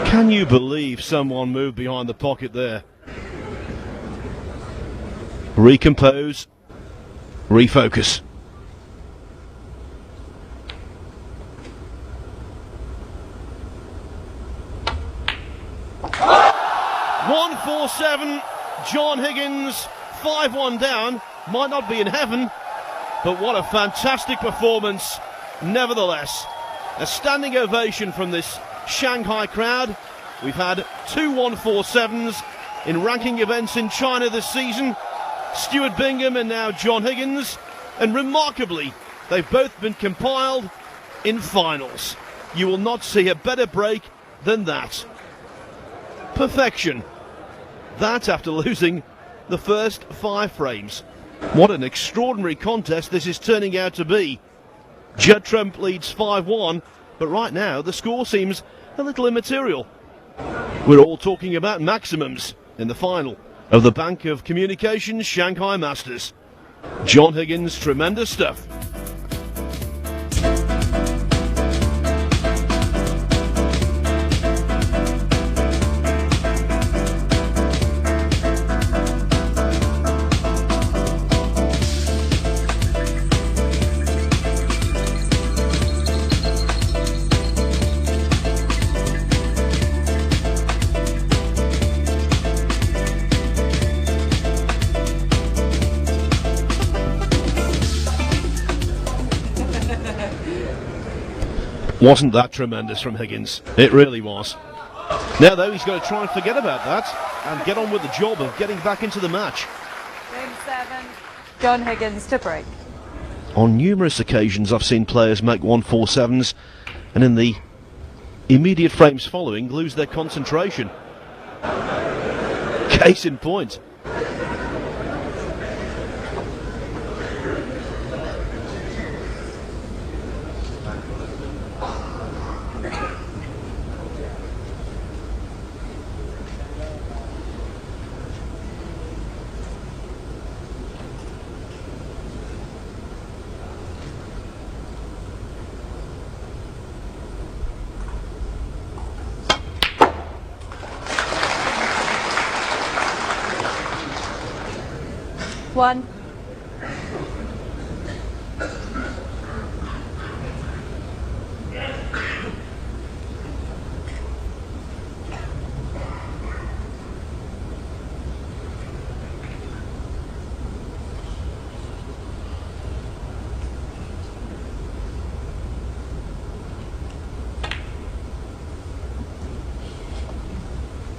Can you believe someone moved behind the pocket there? Recompose. Refocus. $147. John Higgins, 5-1 down. Might not be in heaven, but what a fantastic performance. Nevertheless, a standing ovation from this Shanghai crowd. We've had 2 147s in ranking events in China this season. Stuart Bingham and now John Higgins, and remarkably they've both been compiled in finals. You will not see a better break than that. Perfection. That after losing the first 5 frames. What an extraordinary contest this is turning out to be. Judd Trump leads 5-1, but right now the score seems a little immaterial. We're all talking about maximums in the final of the Bank of Communications Shanghai Masters. John Higgins, tremendous stuff. Wasn't that tremendous from Higgins? It really was. Now though, he's got to try and forget about that and get on with the job of getting back into the match. Game 7. John Higgins to break. On numerous occasions I've seen players make 147s and in the immediate frames following lose their concentration. Case in point. One.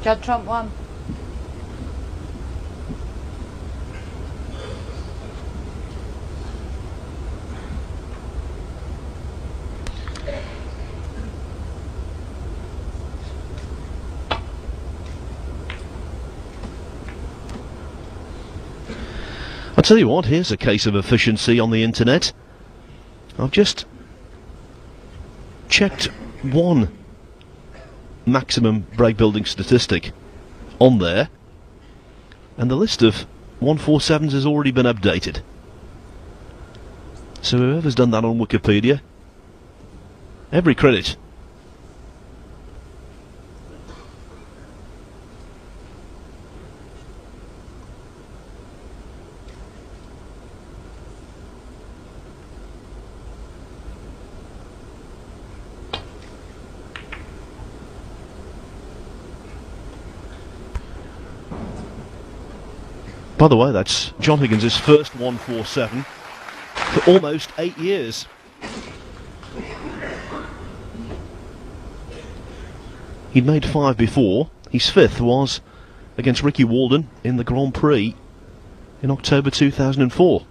Judd Trump 1. I'll tell you what, here's a case of efficiency on the internet. I've just checked one maximum break building statistic on there, And the list of 147s has already been updated. So whoever's done that on Wikipedia, every credit. By the way, that's John Higgins' first 147 for almost 8 years. He'd made 5 before. His 5th was against Ricky Walden in the Grand Prix in October 2004.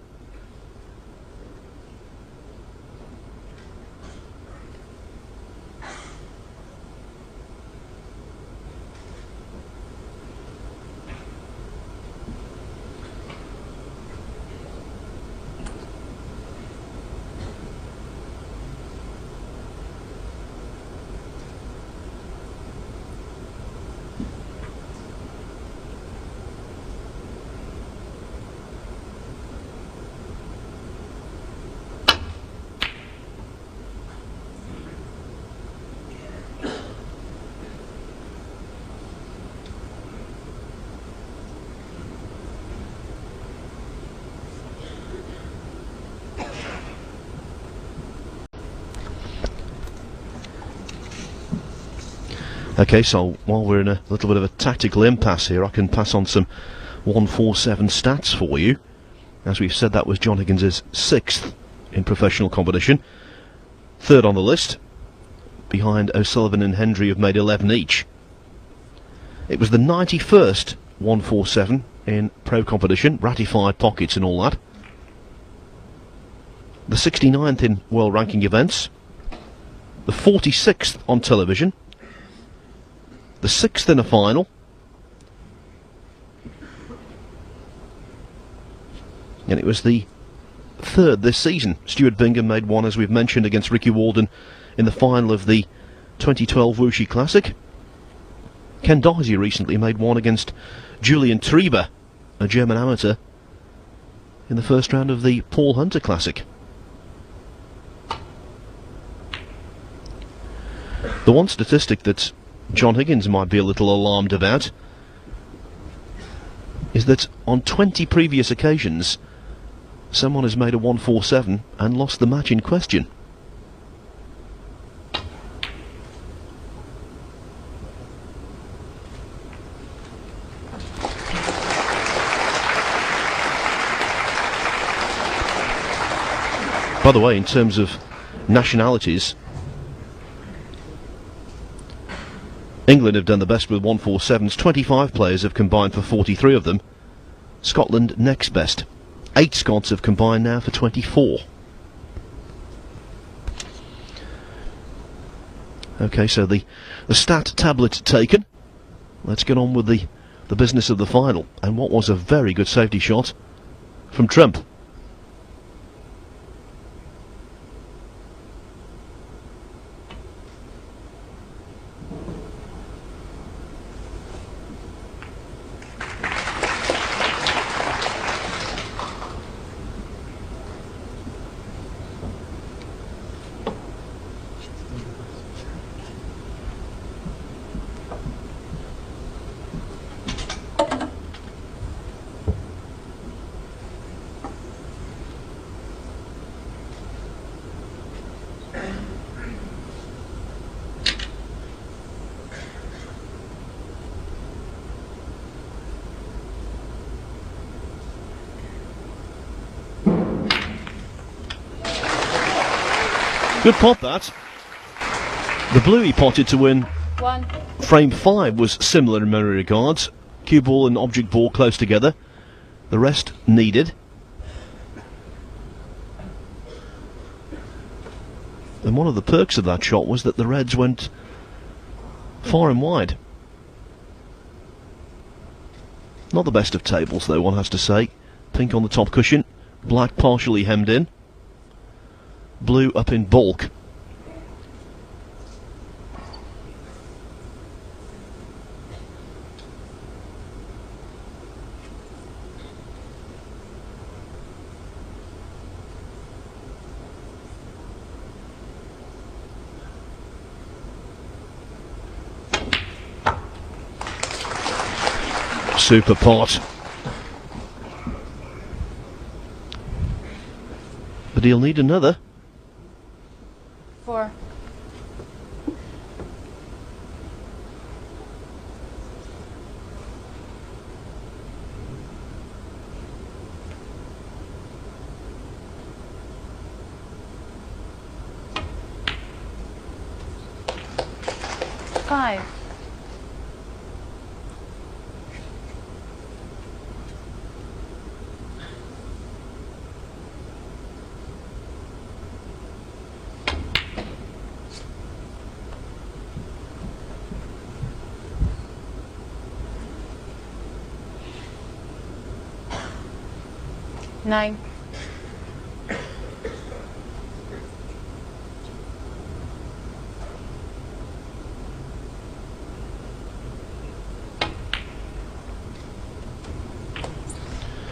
Okay, so while we're in a little bit of a tactical impasse here, I can pass on some 147 stats for you. As we've said, that was John Higgins' 6th in professional competition. 3rd on the list, behind O'Sullivan and Hendry, who've made 11 each. It was the 91st 147 in pro competition, ratified pockets and all that. The 69th in world ranking events. The 46th on television. The 6th in a final. And it was the 3rd this season. Stuart Bingham made 1, as we've mentioned, against Ricky Walden in the final of the 2012 Wuxi Classic. Ken Doherty recently made 1 against Julian Trieber, a German amateur, in the first round of the Paul Hunter Classic. The one statistic that John Higgins might be a little alarmed about is that on 20 previous occasions someone has made a 147 and lost the match in question. By the way, in terms of nationalities, England have done the best with 147s. 25 players have combined for 43 of them. Scotland next best. 8 Scots have combined now for 24. Okay, so the stat tablet taken. Let's get on with the business of the final. And what was a very good safety shot from Trump. Good pot, that. The blue he potted to win 1. frame 5 was similar in many regards. Cue ball and object ball close together. The rest needed. And one of the perks of that shot was that the reds went far and wide. Not the best of tables, though, one has to say. Pink on the top cushion, black partially hemmed in, blue up in bulk. Super pot. But he'll need another. 4. Five. Nine.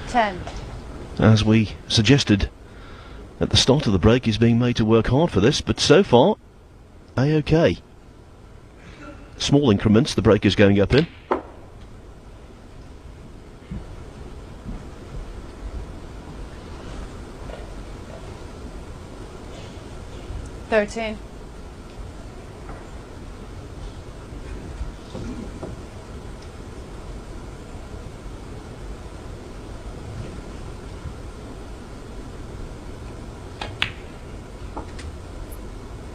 Ten. As we suggested at the start of the break, he's being made to work hard for this, but so far, A-OK. Small increments the break is going up in. 13.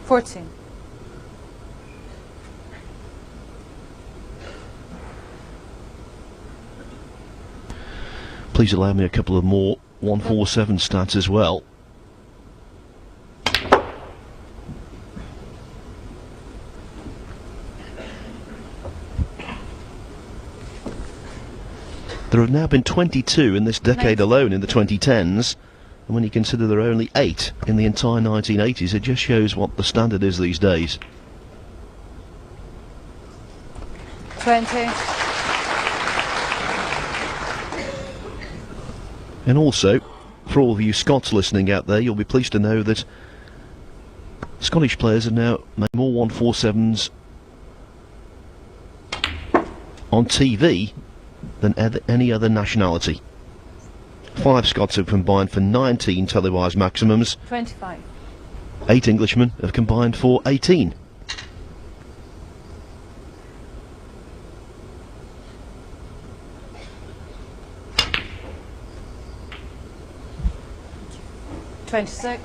Fourteen. Please allow me a couple of more 147 stats as well. There have now been 22 in this decade alone in the 2010s, and when you consider there are only 8 in the entire 1980s, it just shows what the standard is these days. 20. And also, for all of you Scots listening out there, you'll be pleased to know that Scottish players have now made more 147s on TV than any other nationality. 5 Scots have combined for 19 televised maximums. 25. 8 Englishmen have combined for 18. $26.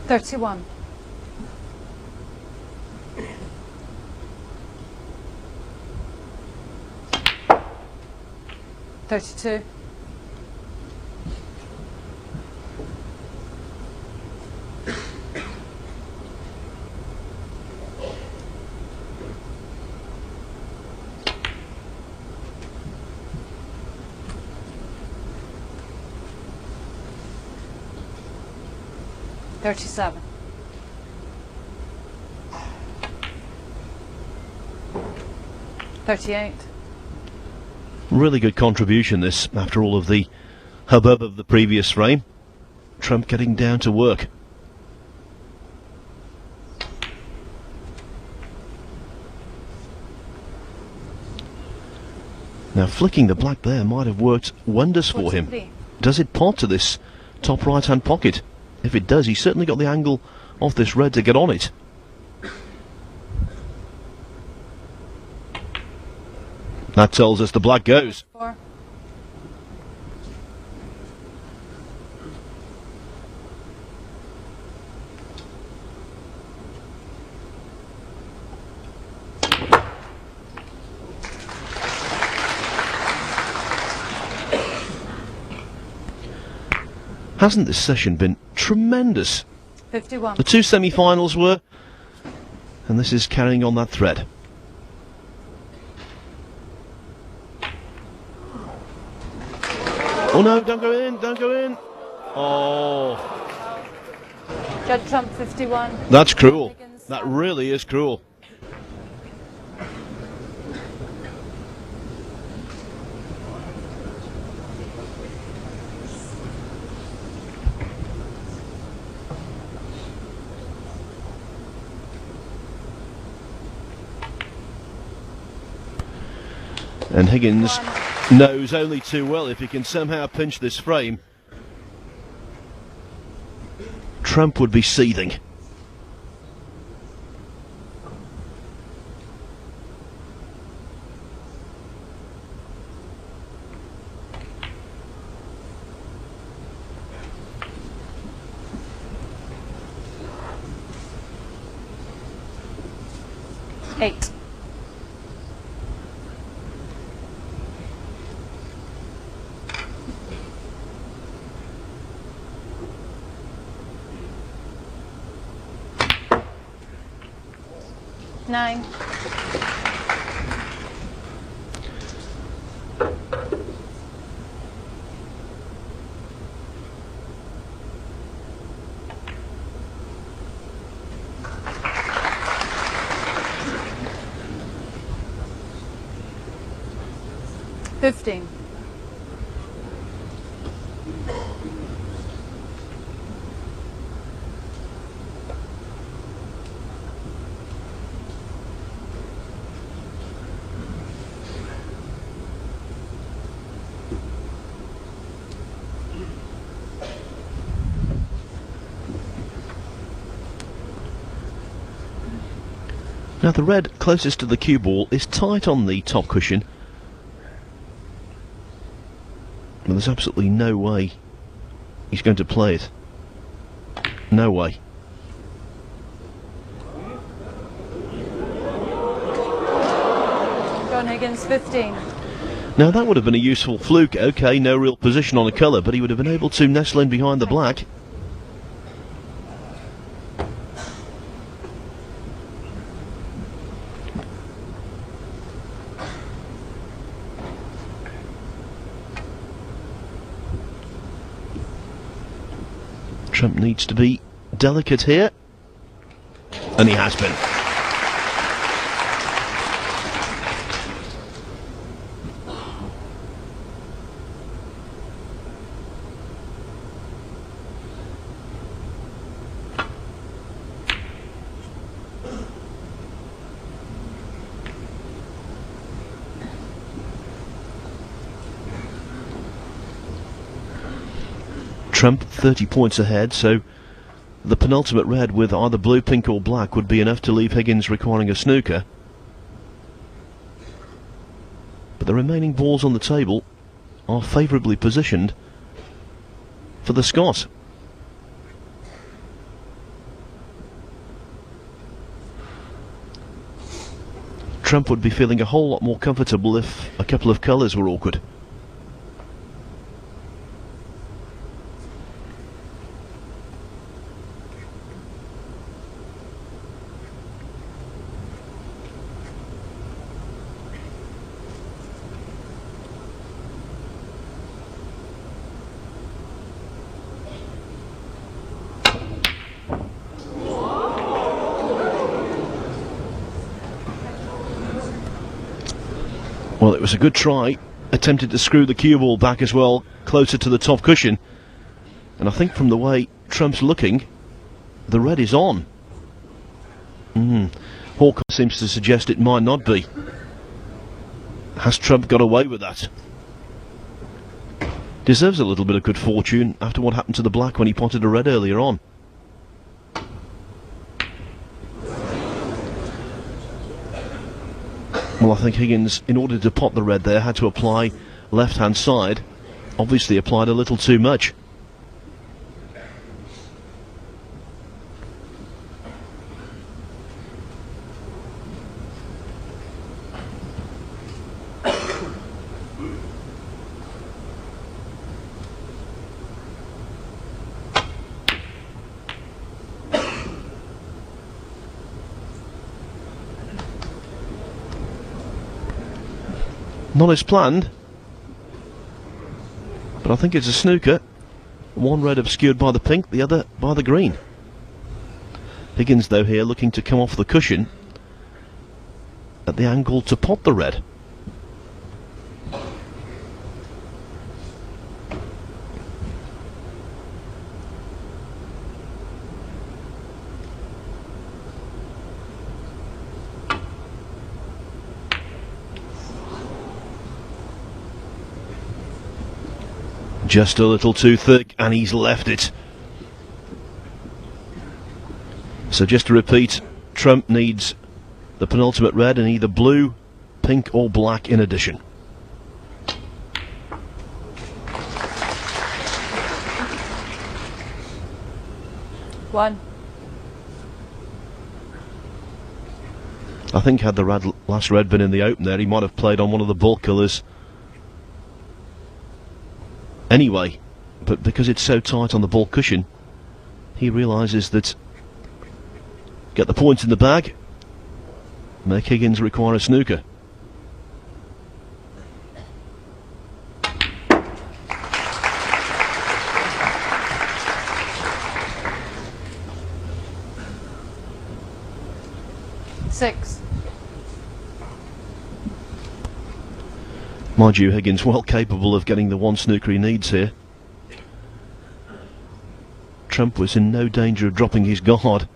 31. 32. 37. 38. Really good contribution this, after all of the hubbub of the previous frame. Trump getting down to work. Now flicking the black there might have worked wonders for him. 43. Does it pot to this top right hand pocket? If it does, he's certainly got the angle off this red to get on it. That tells us the black goes. 4. Hasn't this session been tremendous? 51. The 2 semi-finals were, and this is carrying on that thread. Oh no, don't go in, don't go in. Oh, Judd Trump 51. that's cruel. Higgins That really is cruel. And Higgins knows only too well if he can somehow pinch this frame, Trump would be seething. Eight. Nine. 15. Now the red closest to the cue ball is tight on the top cushion. And there's absolutely no way he's going to play it. No way. John Higgins, 15. Now that would have been a useful fluke. Okay, no real position on a colour, but he would have been able to nestle in behind the black. Trump needs to be delicate here, and he has been. Trump 30 points ahead, so the penultimate red with either blue, pink or black would be enough to leave Higgins requiring a snooker. But the remaining balls on the table are favourably positioned for the Scot. Trump would be feeling a whole lot more comfortable if a couple of colours were awkward. Well, it was a good try, attempted to screw the cue ball back as well, closer to the top cushion. And I think from the way Trump's looking, the red is on. Hawkeye seems to suggest it might not be. Has Trump got away with that? Deserves a little bit of good fortune after what happened to the black when he potted a red earlier on. Well, I think Higgins, in order to pot the red there, had to apply left-hand side. Obviously applied a little too much. Not as planned, but I think it's a snooker. One red obscured by the pink, the other by the green. Higgins, though, here looking to come off the cushion at the angle to pot the red. Just a little too thick, and he's left it. So just to repeat, Trump needs the penultimate red in either blue, pink or black in addition. One. I think had the last red been in the open there, he might have played on one of the bulk colours anyway, but because it's so tight on the ball cushion, he realises that get the points in the bag, make Higgins require a snooker. Six. Mind you, Higgins well capable of getting the one snooker he needs here. Trump was in no danger of dropping his guard.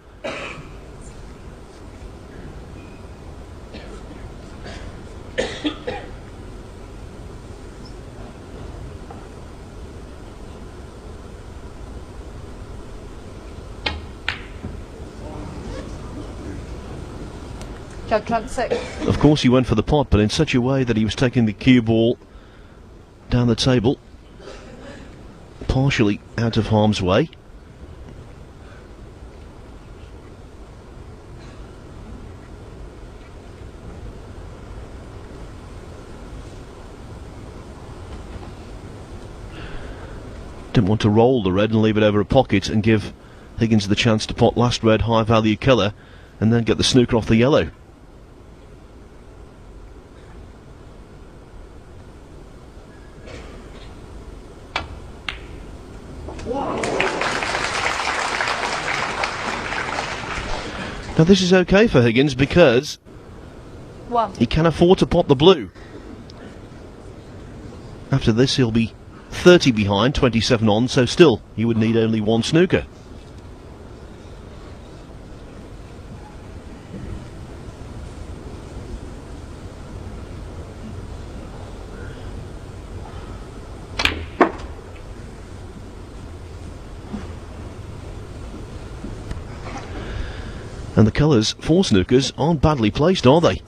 Judd Trump 6. Of course he went for the pot, but in such a way that he was taking the cue ball down the table, partially out of harm's way. Didn't want to roll the red and leave it over a pocket and give Higgins the chance to pot last red high value colour and then get the snooker off the yellow. Now this is okay for Higgins because he can afford to pot the blue. After this he'll be 30 behind, 27 on, so still he would need only one snooker. And the colours for snookers aren't badly placed, are they?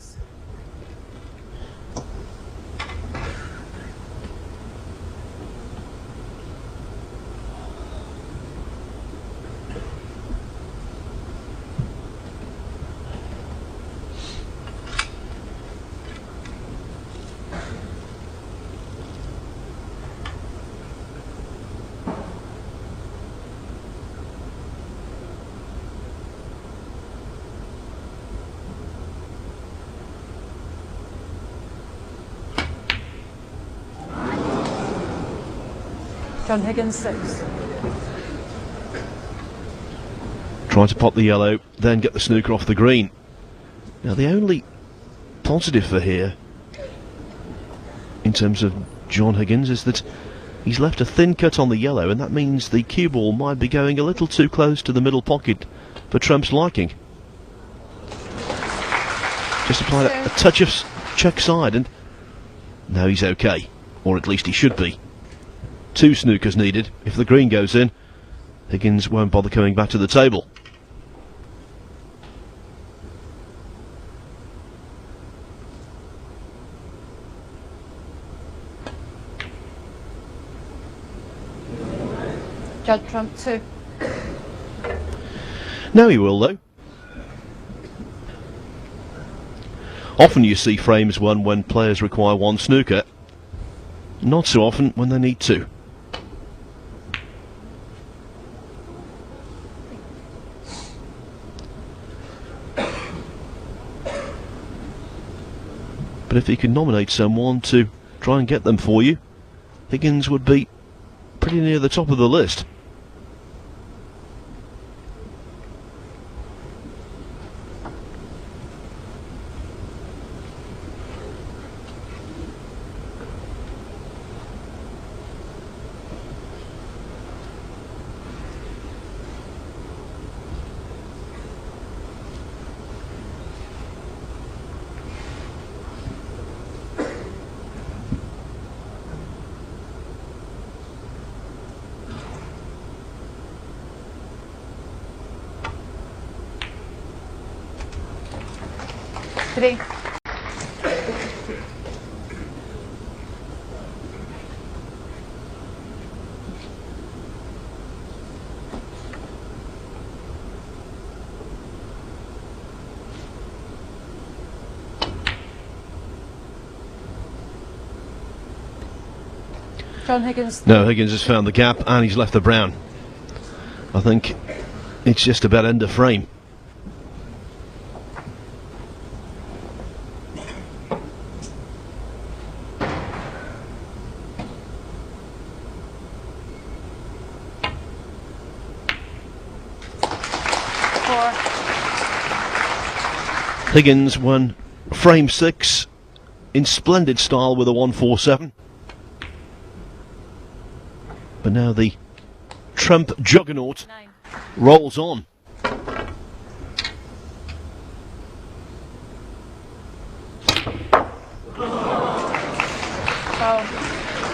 John Higgins 6. Trying to pot the yellow, then get the snooker off the green. Now the only positive for here, in terms of John Higgins, is that he's left a thin cut on the yellow, and that means the cue ball might be going a little too close to the middle pocket for Trump's liking. Just applied a touch of check side, and now he's okay, or at least he should be. 2 snookers needed. If the green goes in, Higgins won't bother coming back to the table. Judd Trump 2. Now he will, though. Often you see frames won when players require 1 snooker. Not so often when they need 2. But if he could nominate someone to try and get them for you, Higgins would be pretty near the top of the list. 3. John Higgins. No, Higgins has found the gap and he's left the brown. I think it's just about end of frame. Higgins won frame 6 in splendid style with a 147. But now the Trump juggernaut 9. rolls on.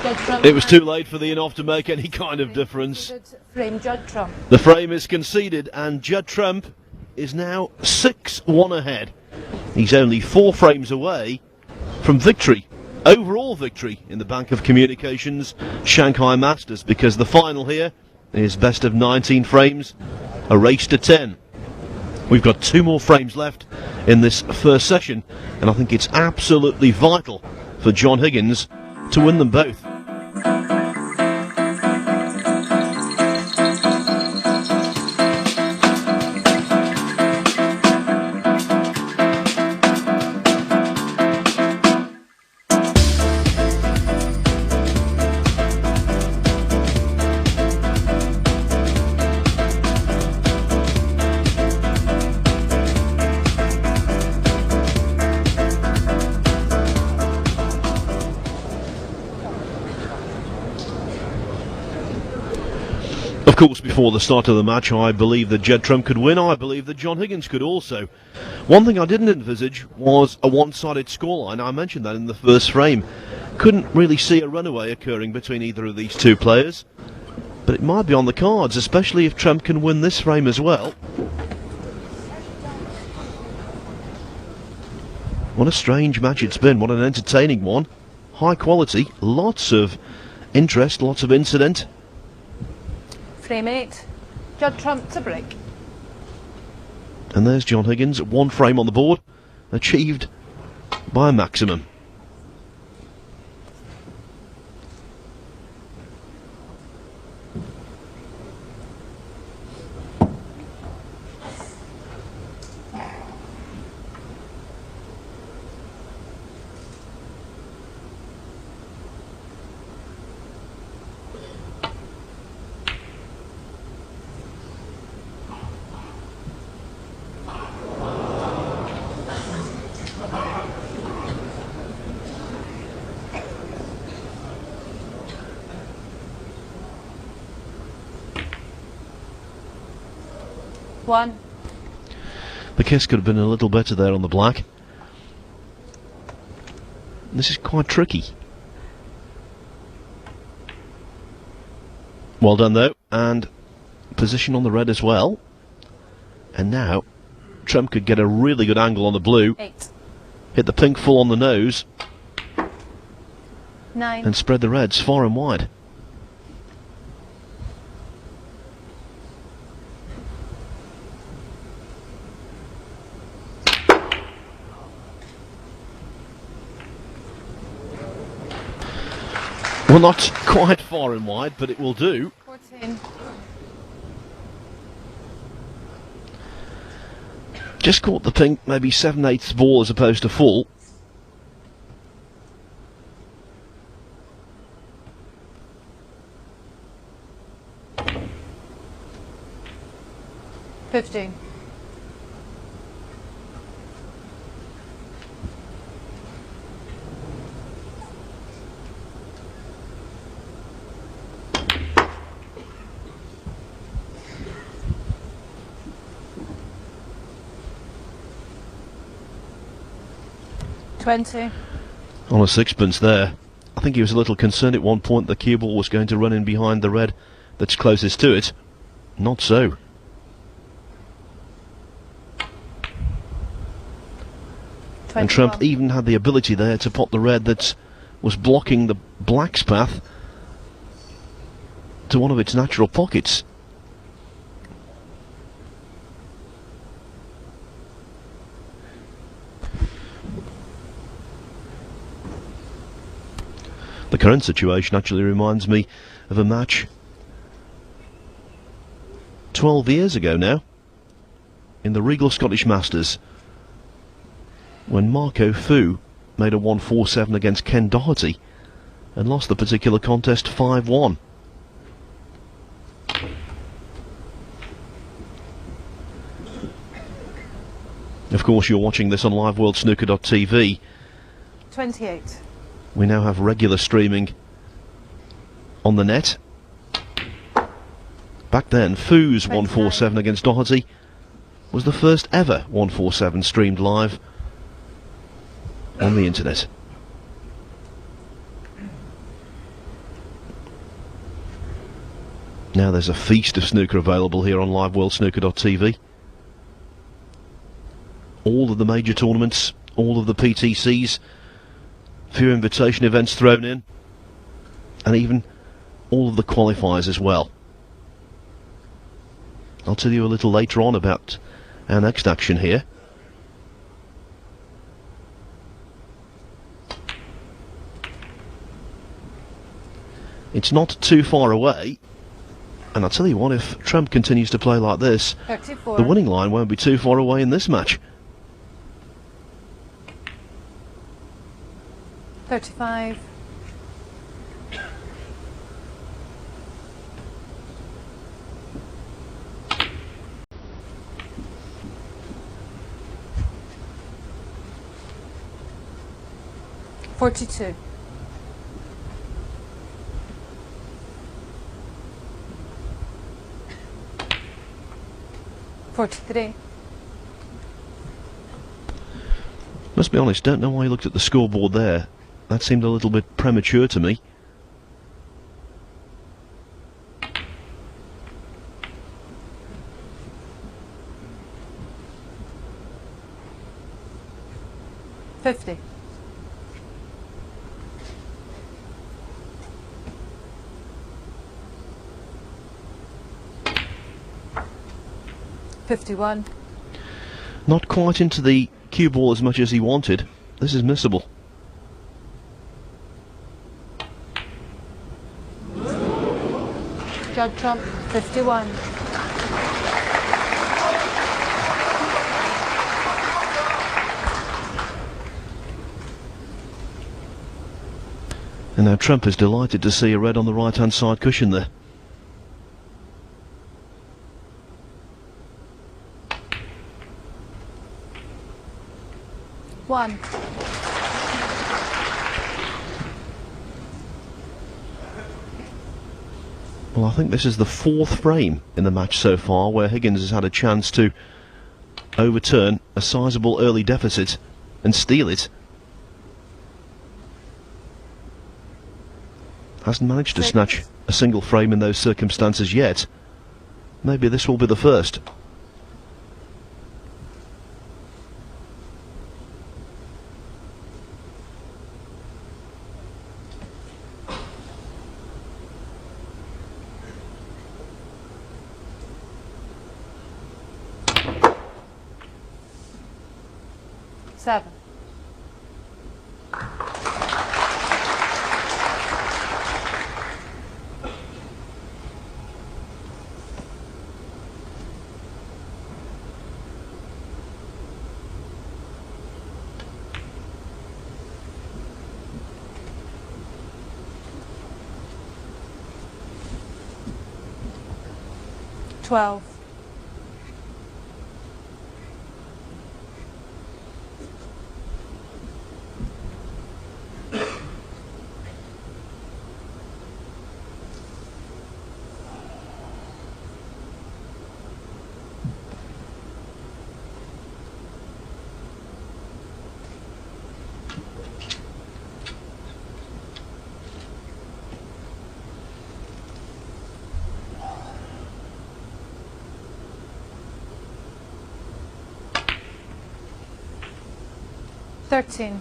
Judd Trump. It was too late for the in-off to make any kind of difference. Frame Judd Trump. The frame is conceded and Judd Trump is now 6-1 ahead. He's only 4 frames away from victory, overall victory in the Bank of Communications Shanghai Masters, because the final here is best of 19 frames, a race to 10. We've got 2 more frames left in this first session, and I think it's absolutely vital for John Higgins to win them both. Of course, before the start of the match, I believed that Judd Trump could win. I believed that John Higgins could also. One thing I didn't envisage was a one-sided scoreline. I mentioned that in the first frame. Couldn't really see a runaway occurring between either of these two players. But it might be on the cards, especially if Trump can win this frame as well. What a strange match it's been. What an entertaining one. High quality, lots of interest, lots of incident. Frame 8. Judd Trump to break. And there's John Higgins, 1 frame on the board, achieved by a maximum. One. The kiss could have been a little better there on the black. This is quite tricky. Well done though, and position on the red as well. And now Trump could get a really good angle on the blue. 8. Hit the pink full on the nose 9. and spread the reds far and wide. Well, not quite far and wide, but it will do. 14. Just caught the pink, maybe 7/8 ball as opposed to full. $15. $20. On a sixpence there. I think he was a little concerned at one point the cue ball was going to run in behind the red that's closest to it. Not so. And Trump even had the ability there to pot the red that was blocking the black's path to one of its natural pockets. The current situation actually reminds me of a match 12 years ago now in the Regal Scottish Masters when Marco Fu made a 1-4-7 against Ken Doherty and lost the particular contest 5-1. Of course, you're watching this on liveworldsnooker.tv. 28. We now have regular streaming on the net. Back then, Fu's 1-4-7 against Doherty was the first ever 1-4-7 streamed live on the internet. Now there's a feast of snooker available here on liveworldsnooker.tv. All of the major tournaments, all of the PTCs, few invitation events thrown in, and even all of the qualifiers as well. I'll tell you a little later on about our next action here. It's not too far away, and I'll tell you what, if Trump continues to play like this, 34. the winning line won't be too far away in this match. 35. 42. 43. Must be honest, don't know why he looked at the scoreboard there. That seemed a little bit premature to me. $50. 51. Not quite into the cue ball as much as he wanted. This is missable. Judd Trump, 51. And now Trump is delighted to see a red on the right hand side cushion there. One. Well, I think this is the fourth frame in the match so far where Higgins has had a chance to overturn a sizable early deficit and steal it. Hasn't managed to snatch a single frame in those circumstances yet. Maybe this will be the first. Seven. 12. 13.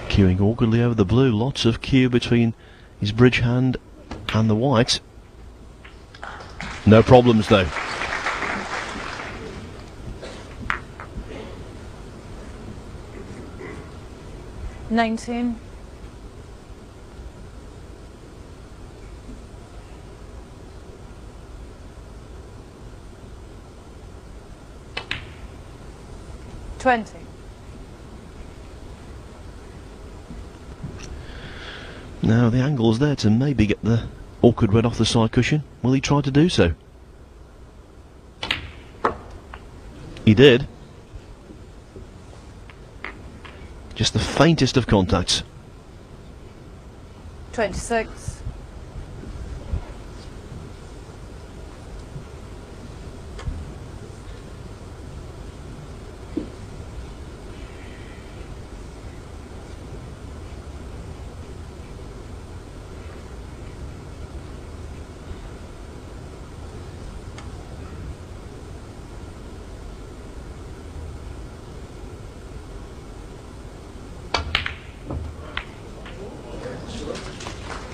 Cueing awkwardly over the blue, lots of cue between his bridge hand and the white. No problems though. $19. $20. Now the angle's there to maybe get the awkward red off the side cushion. Will he try to do so? He did. Just the faintest of contacts. 26.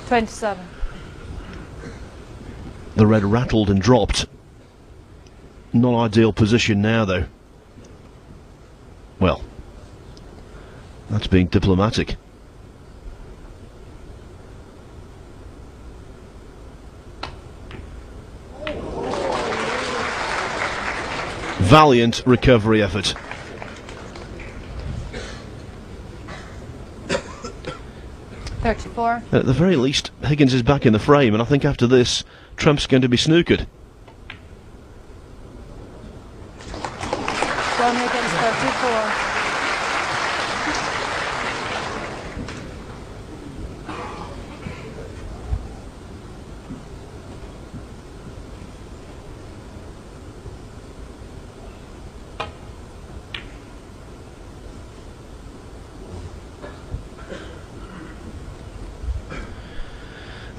$27. The red rattled and dropped. Not ideal position now though. Well, that's being diplomatic. Valiant recovery effort. $34. At the very least, Higgins is back in the frame, and I think after this, Trump's going to be snookered. John Higgins, 34.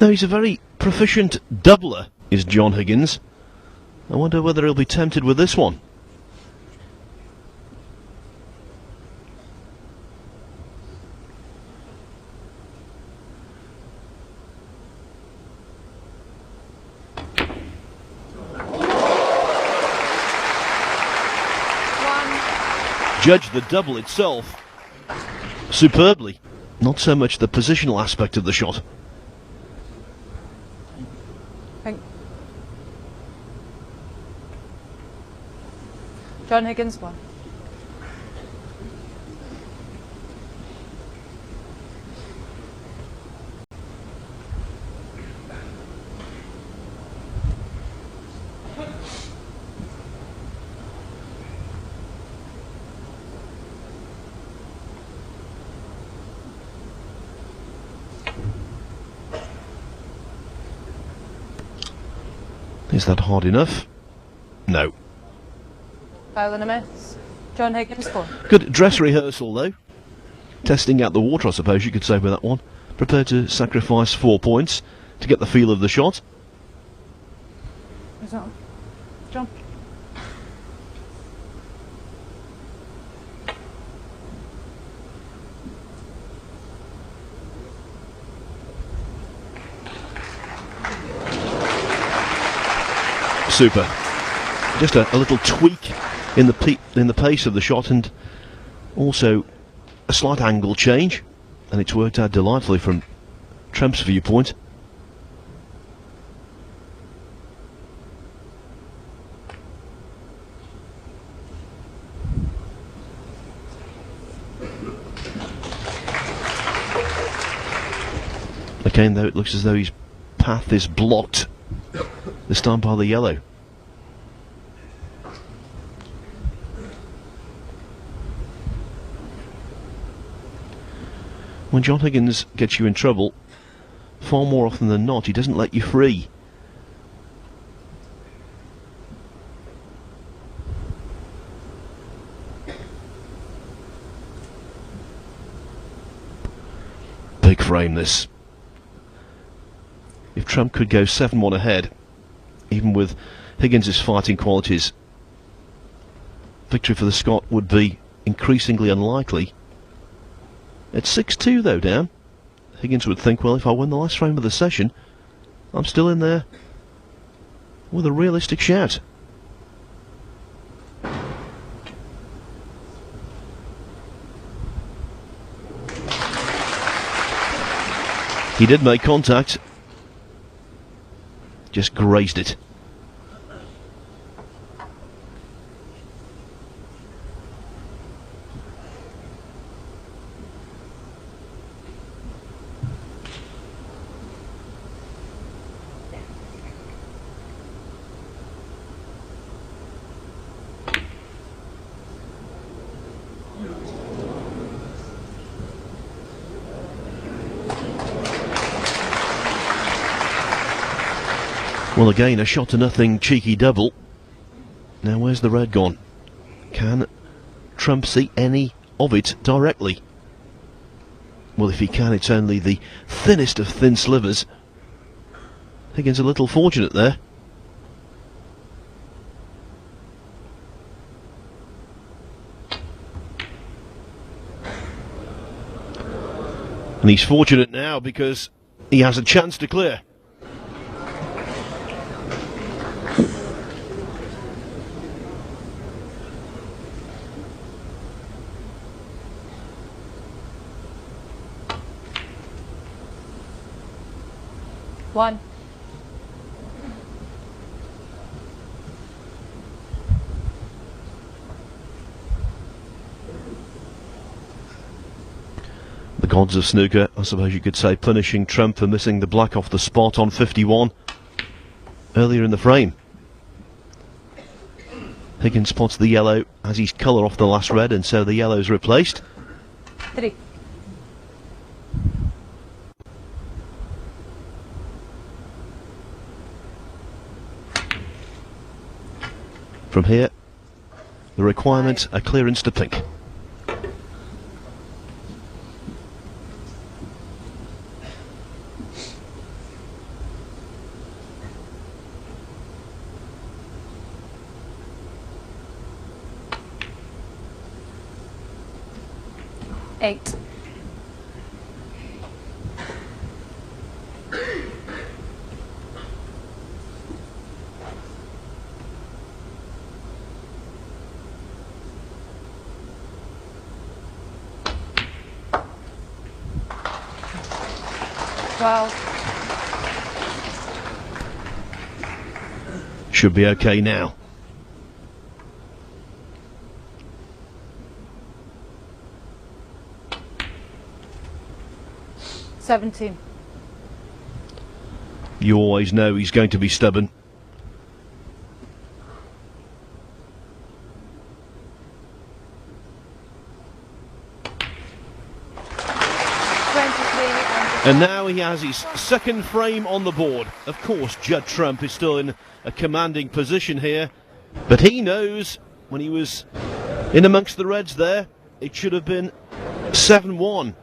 Now, he's a very proficient doubler, is John Higgins. I wonder whether he'll be tempted with this one. Judge the double itself superbly. Not so much the positional aspect of the shot. John Higgins, 1. Is that hard enough? No. Foul and a miss. John Higgins, 4. Good dress rehearsal though. Testing out the water, I suppose you could say, with that one. Prepared to sacrifice 4 points to get the feel of the shot. Is that on? John? Super. Just a little tweak in the pace of the shot, and also a slight angle change, and it's worked out delightfully from Trump's viewpoint. Again, though, it looks as though his path is blocked, this time by the yellow. When John Higgins gets you in trouble, far more often than not, he doesn't let you free. big frame, this. If Trump could go 7-1 ahead, even with Higgins' fighting qualities, victory for the Scot would be increasingly unlikely. It's 6-2 though down. Higgins would think, well, if I win the last frame of the session, I'm still in there with a realistic shout. He did make contact, just grazed it. Well, again, a shot to nothing cheeky double. Now, where's the red gone? Can Trump see any of it directly? Well, if he can, it's only the thinnest of thin slivers. Higgins a little fortunate there. And he's fortunate now because he has a chance to clear. One. The gods of snooker, I suppose you could say, punishing Trump for missing the black off the spot on 51 earlier in the frame. Higgins spots the yellow as his colour off the last red, and so the yellow's replaced. 3. From here, the requirement, a clearance to pink. Eight. Should be okay now. $17. You always know he's going to be stubborn. And now he has his second frame on the board. Of course, Judd Trump is still in a commanding position here, but he knows when he was in amongst the reds there, it should have been 7-1.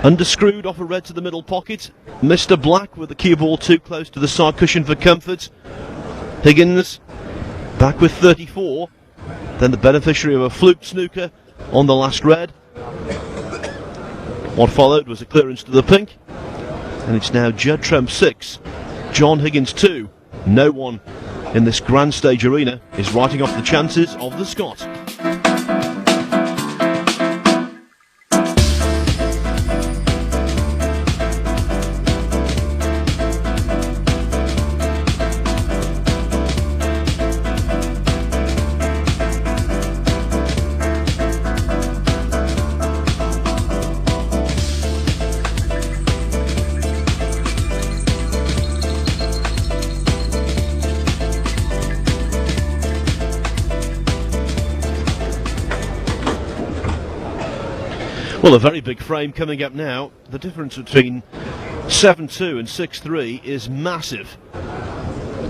Underscrewed off a red to the middle pocket. Mr. Black with the cue ball too close to the side cushion for comfort. Higgins back with 34. Then the beneficiary of a fluke snooker on the last red. What followed was a clearance to the pink, and it's now Judd Trump 6, John Higgins 2. No one in this grand stage arena is writing off the chances of the Scot. Well, a very big frame coming up now. The difference between 7-2 and 6-3 is massive.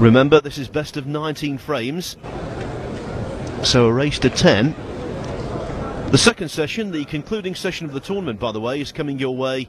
Remember, this is best of 19 frames, so a race to 10. The second session, the concluding session of the tournament, by the way, is coming your way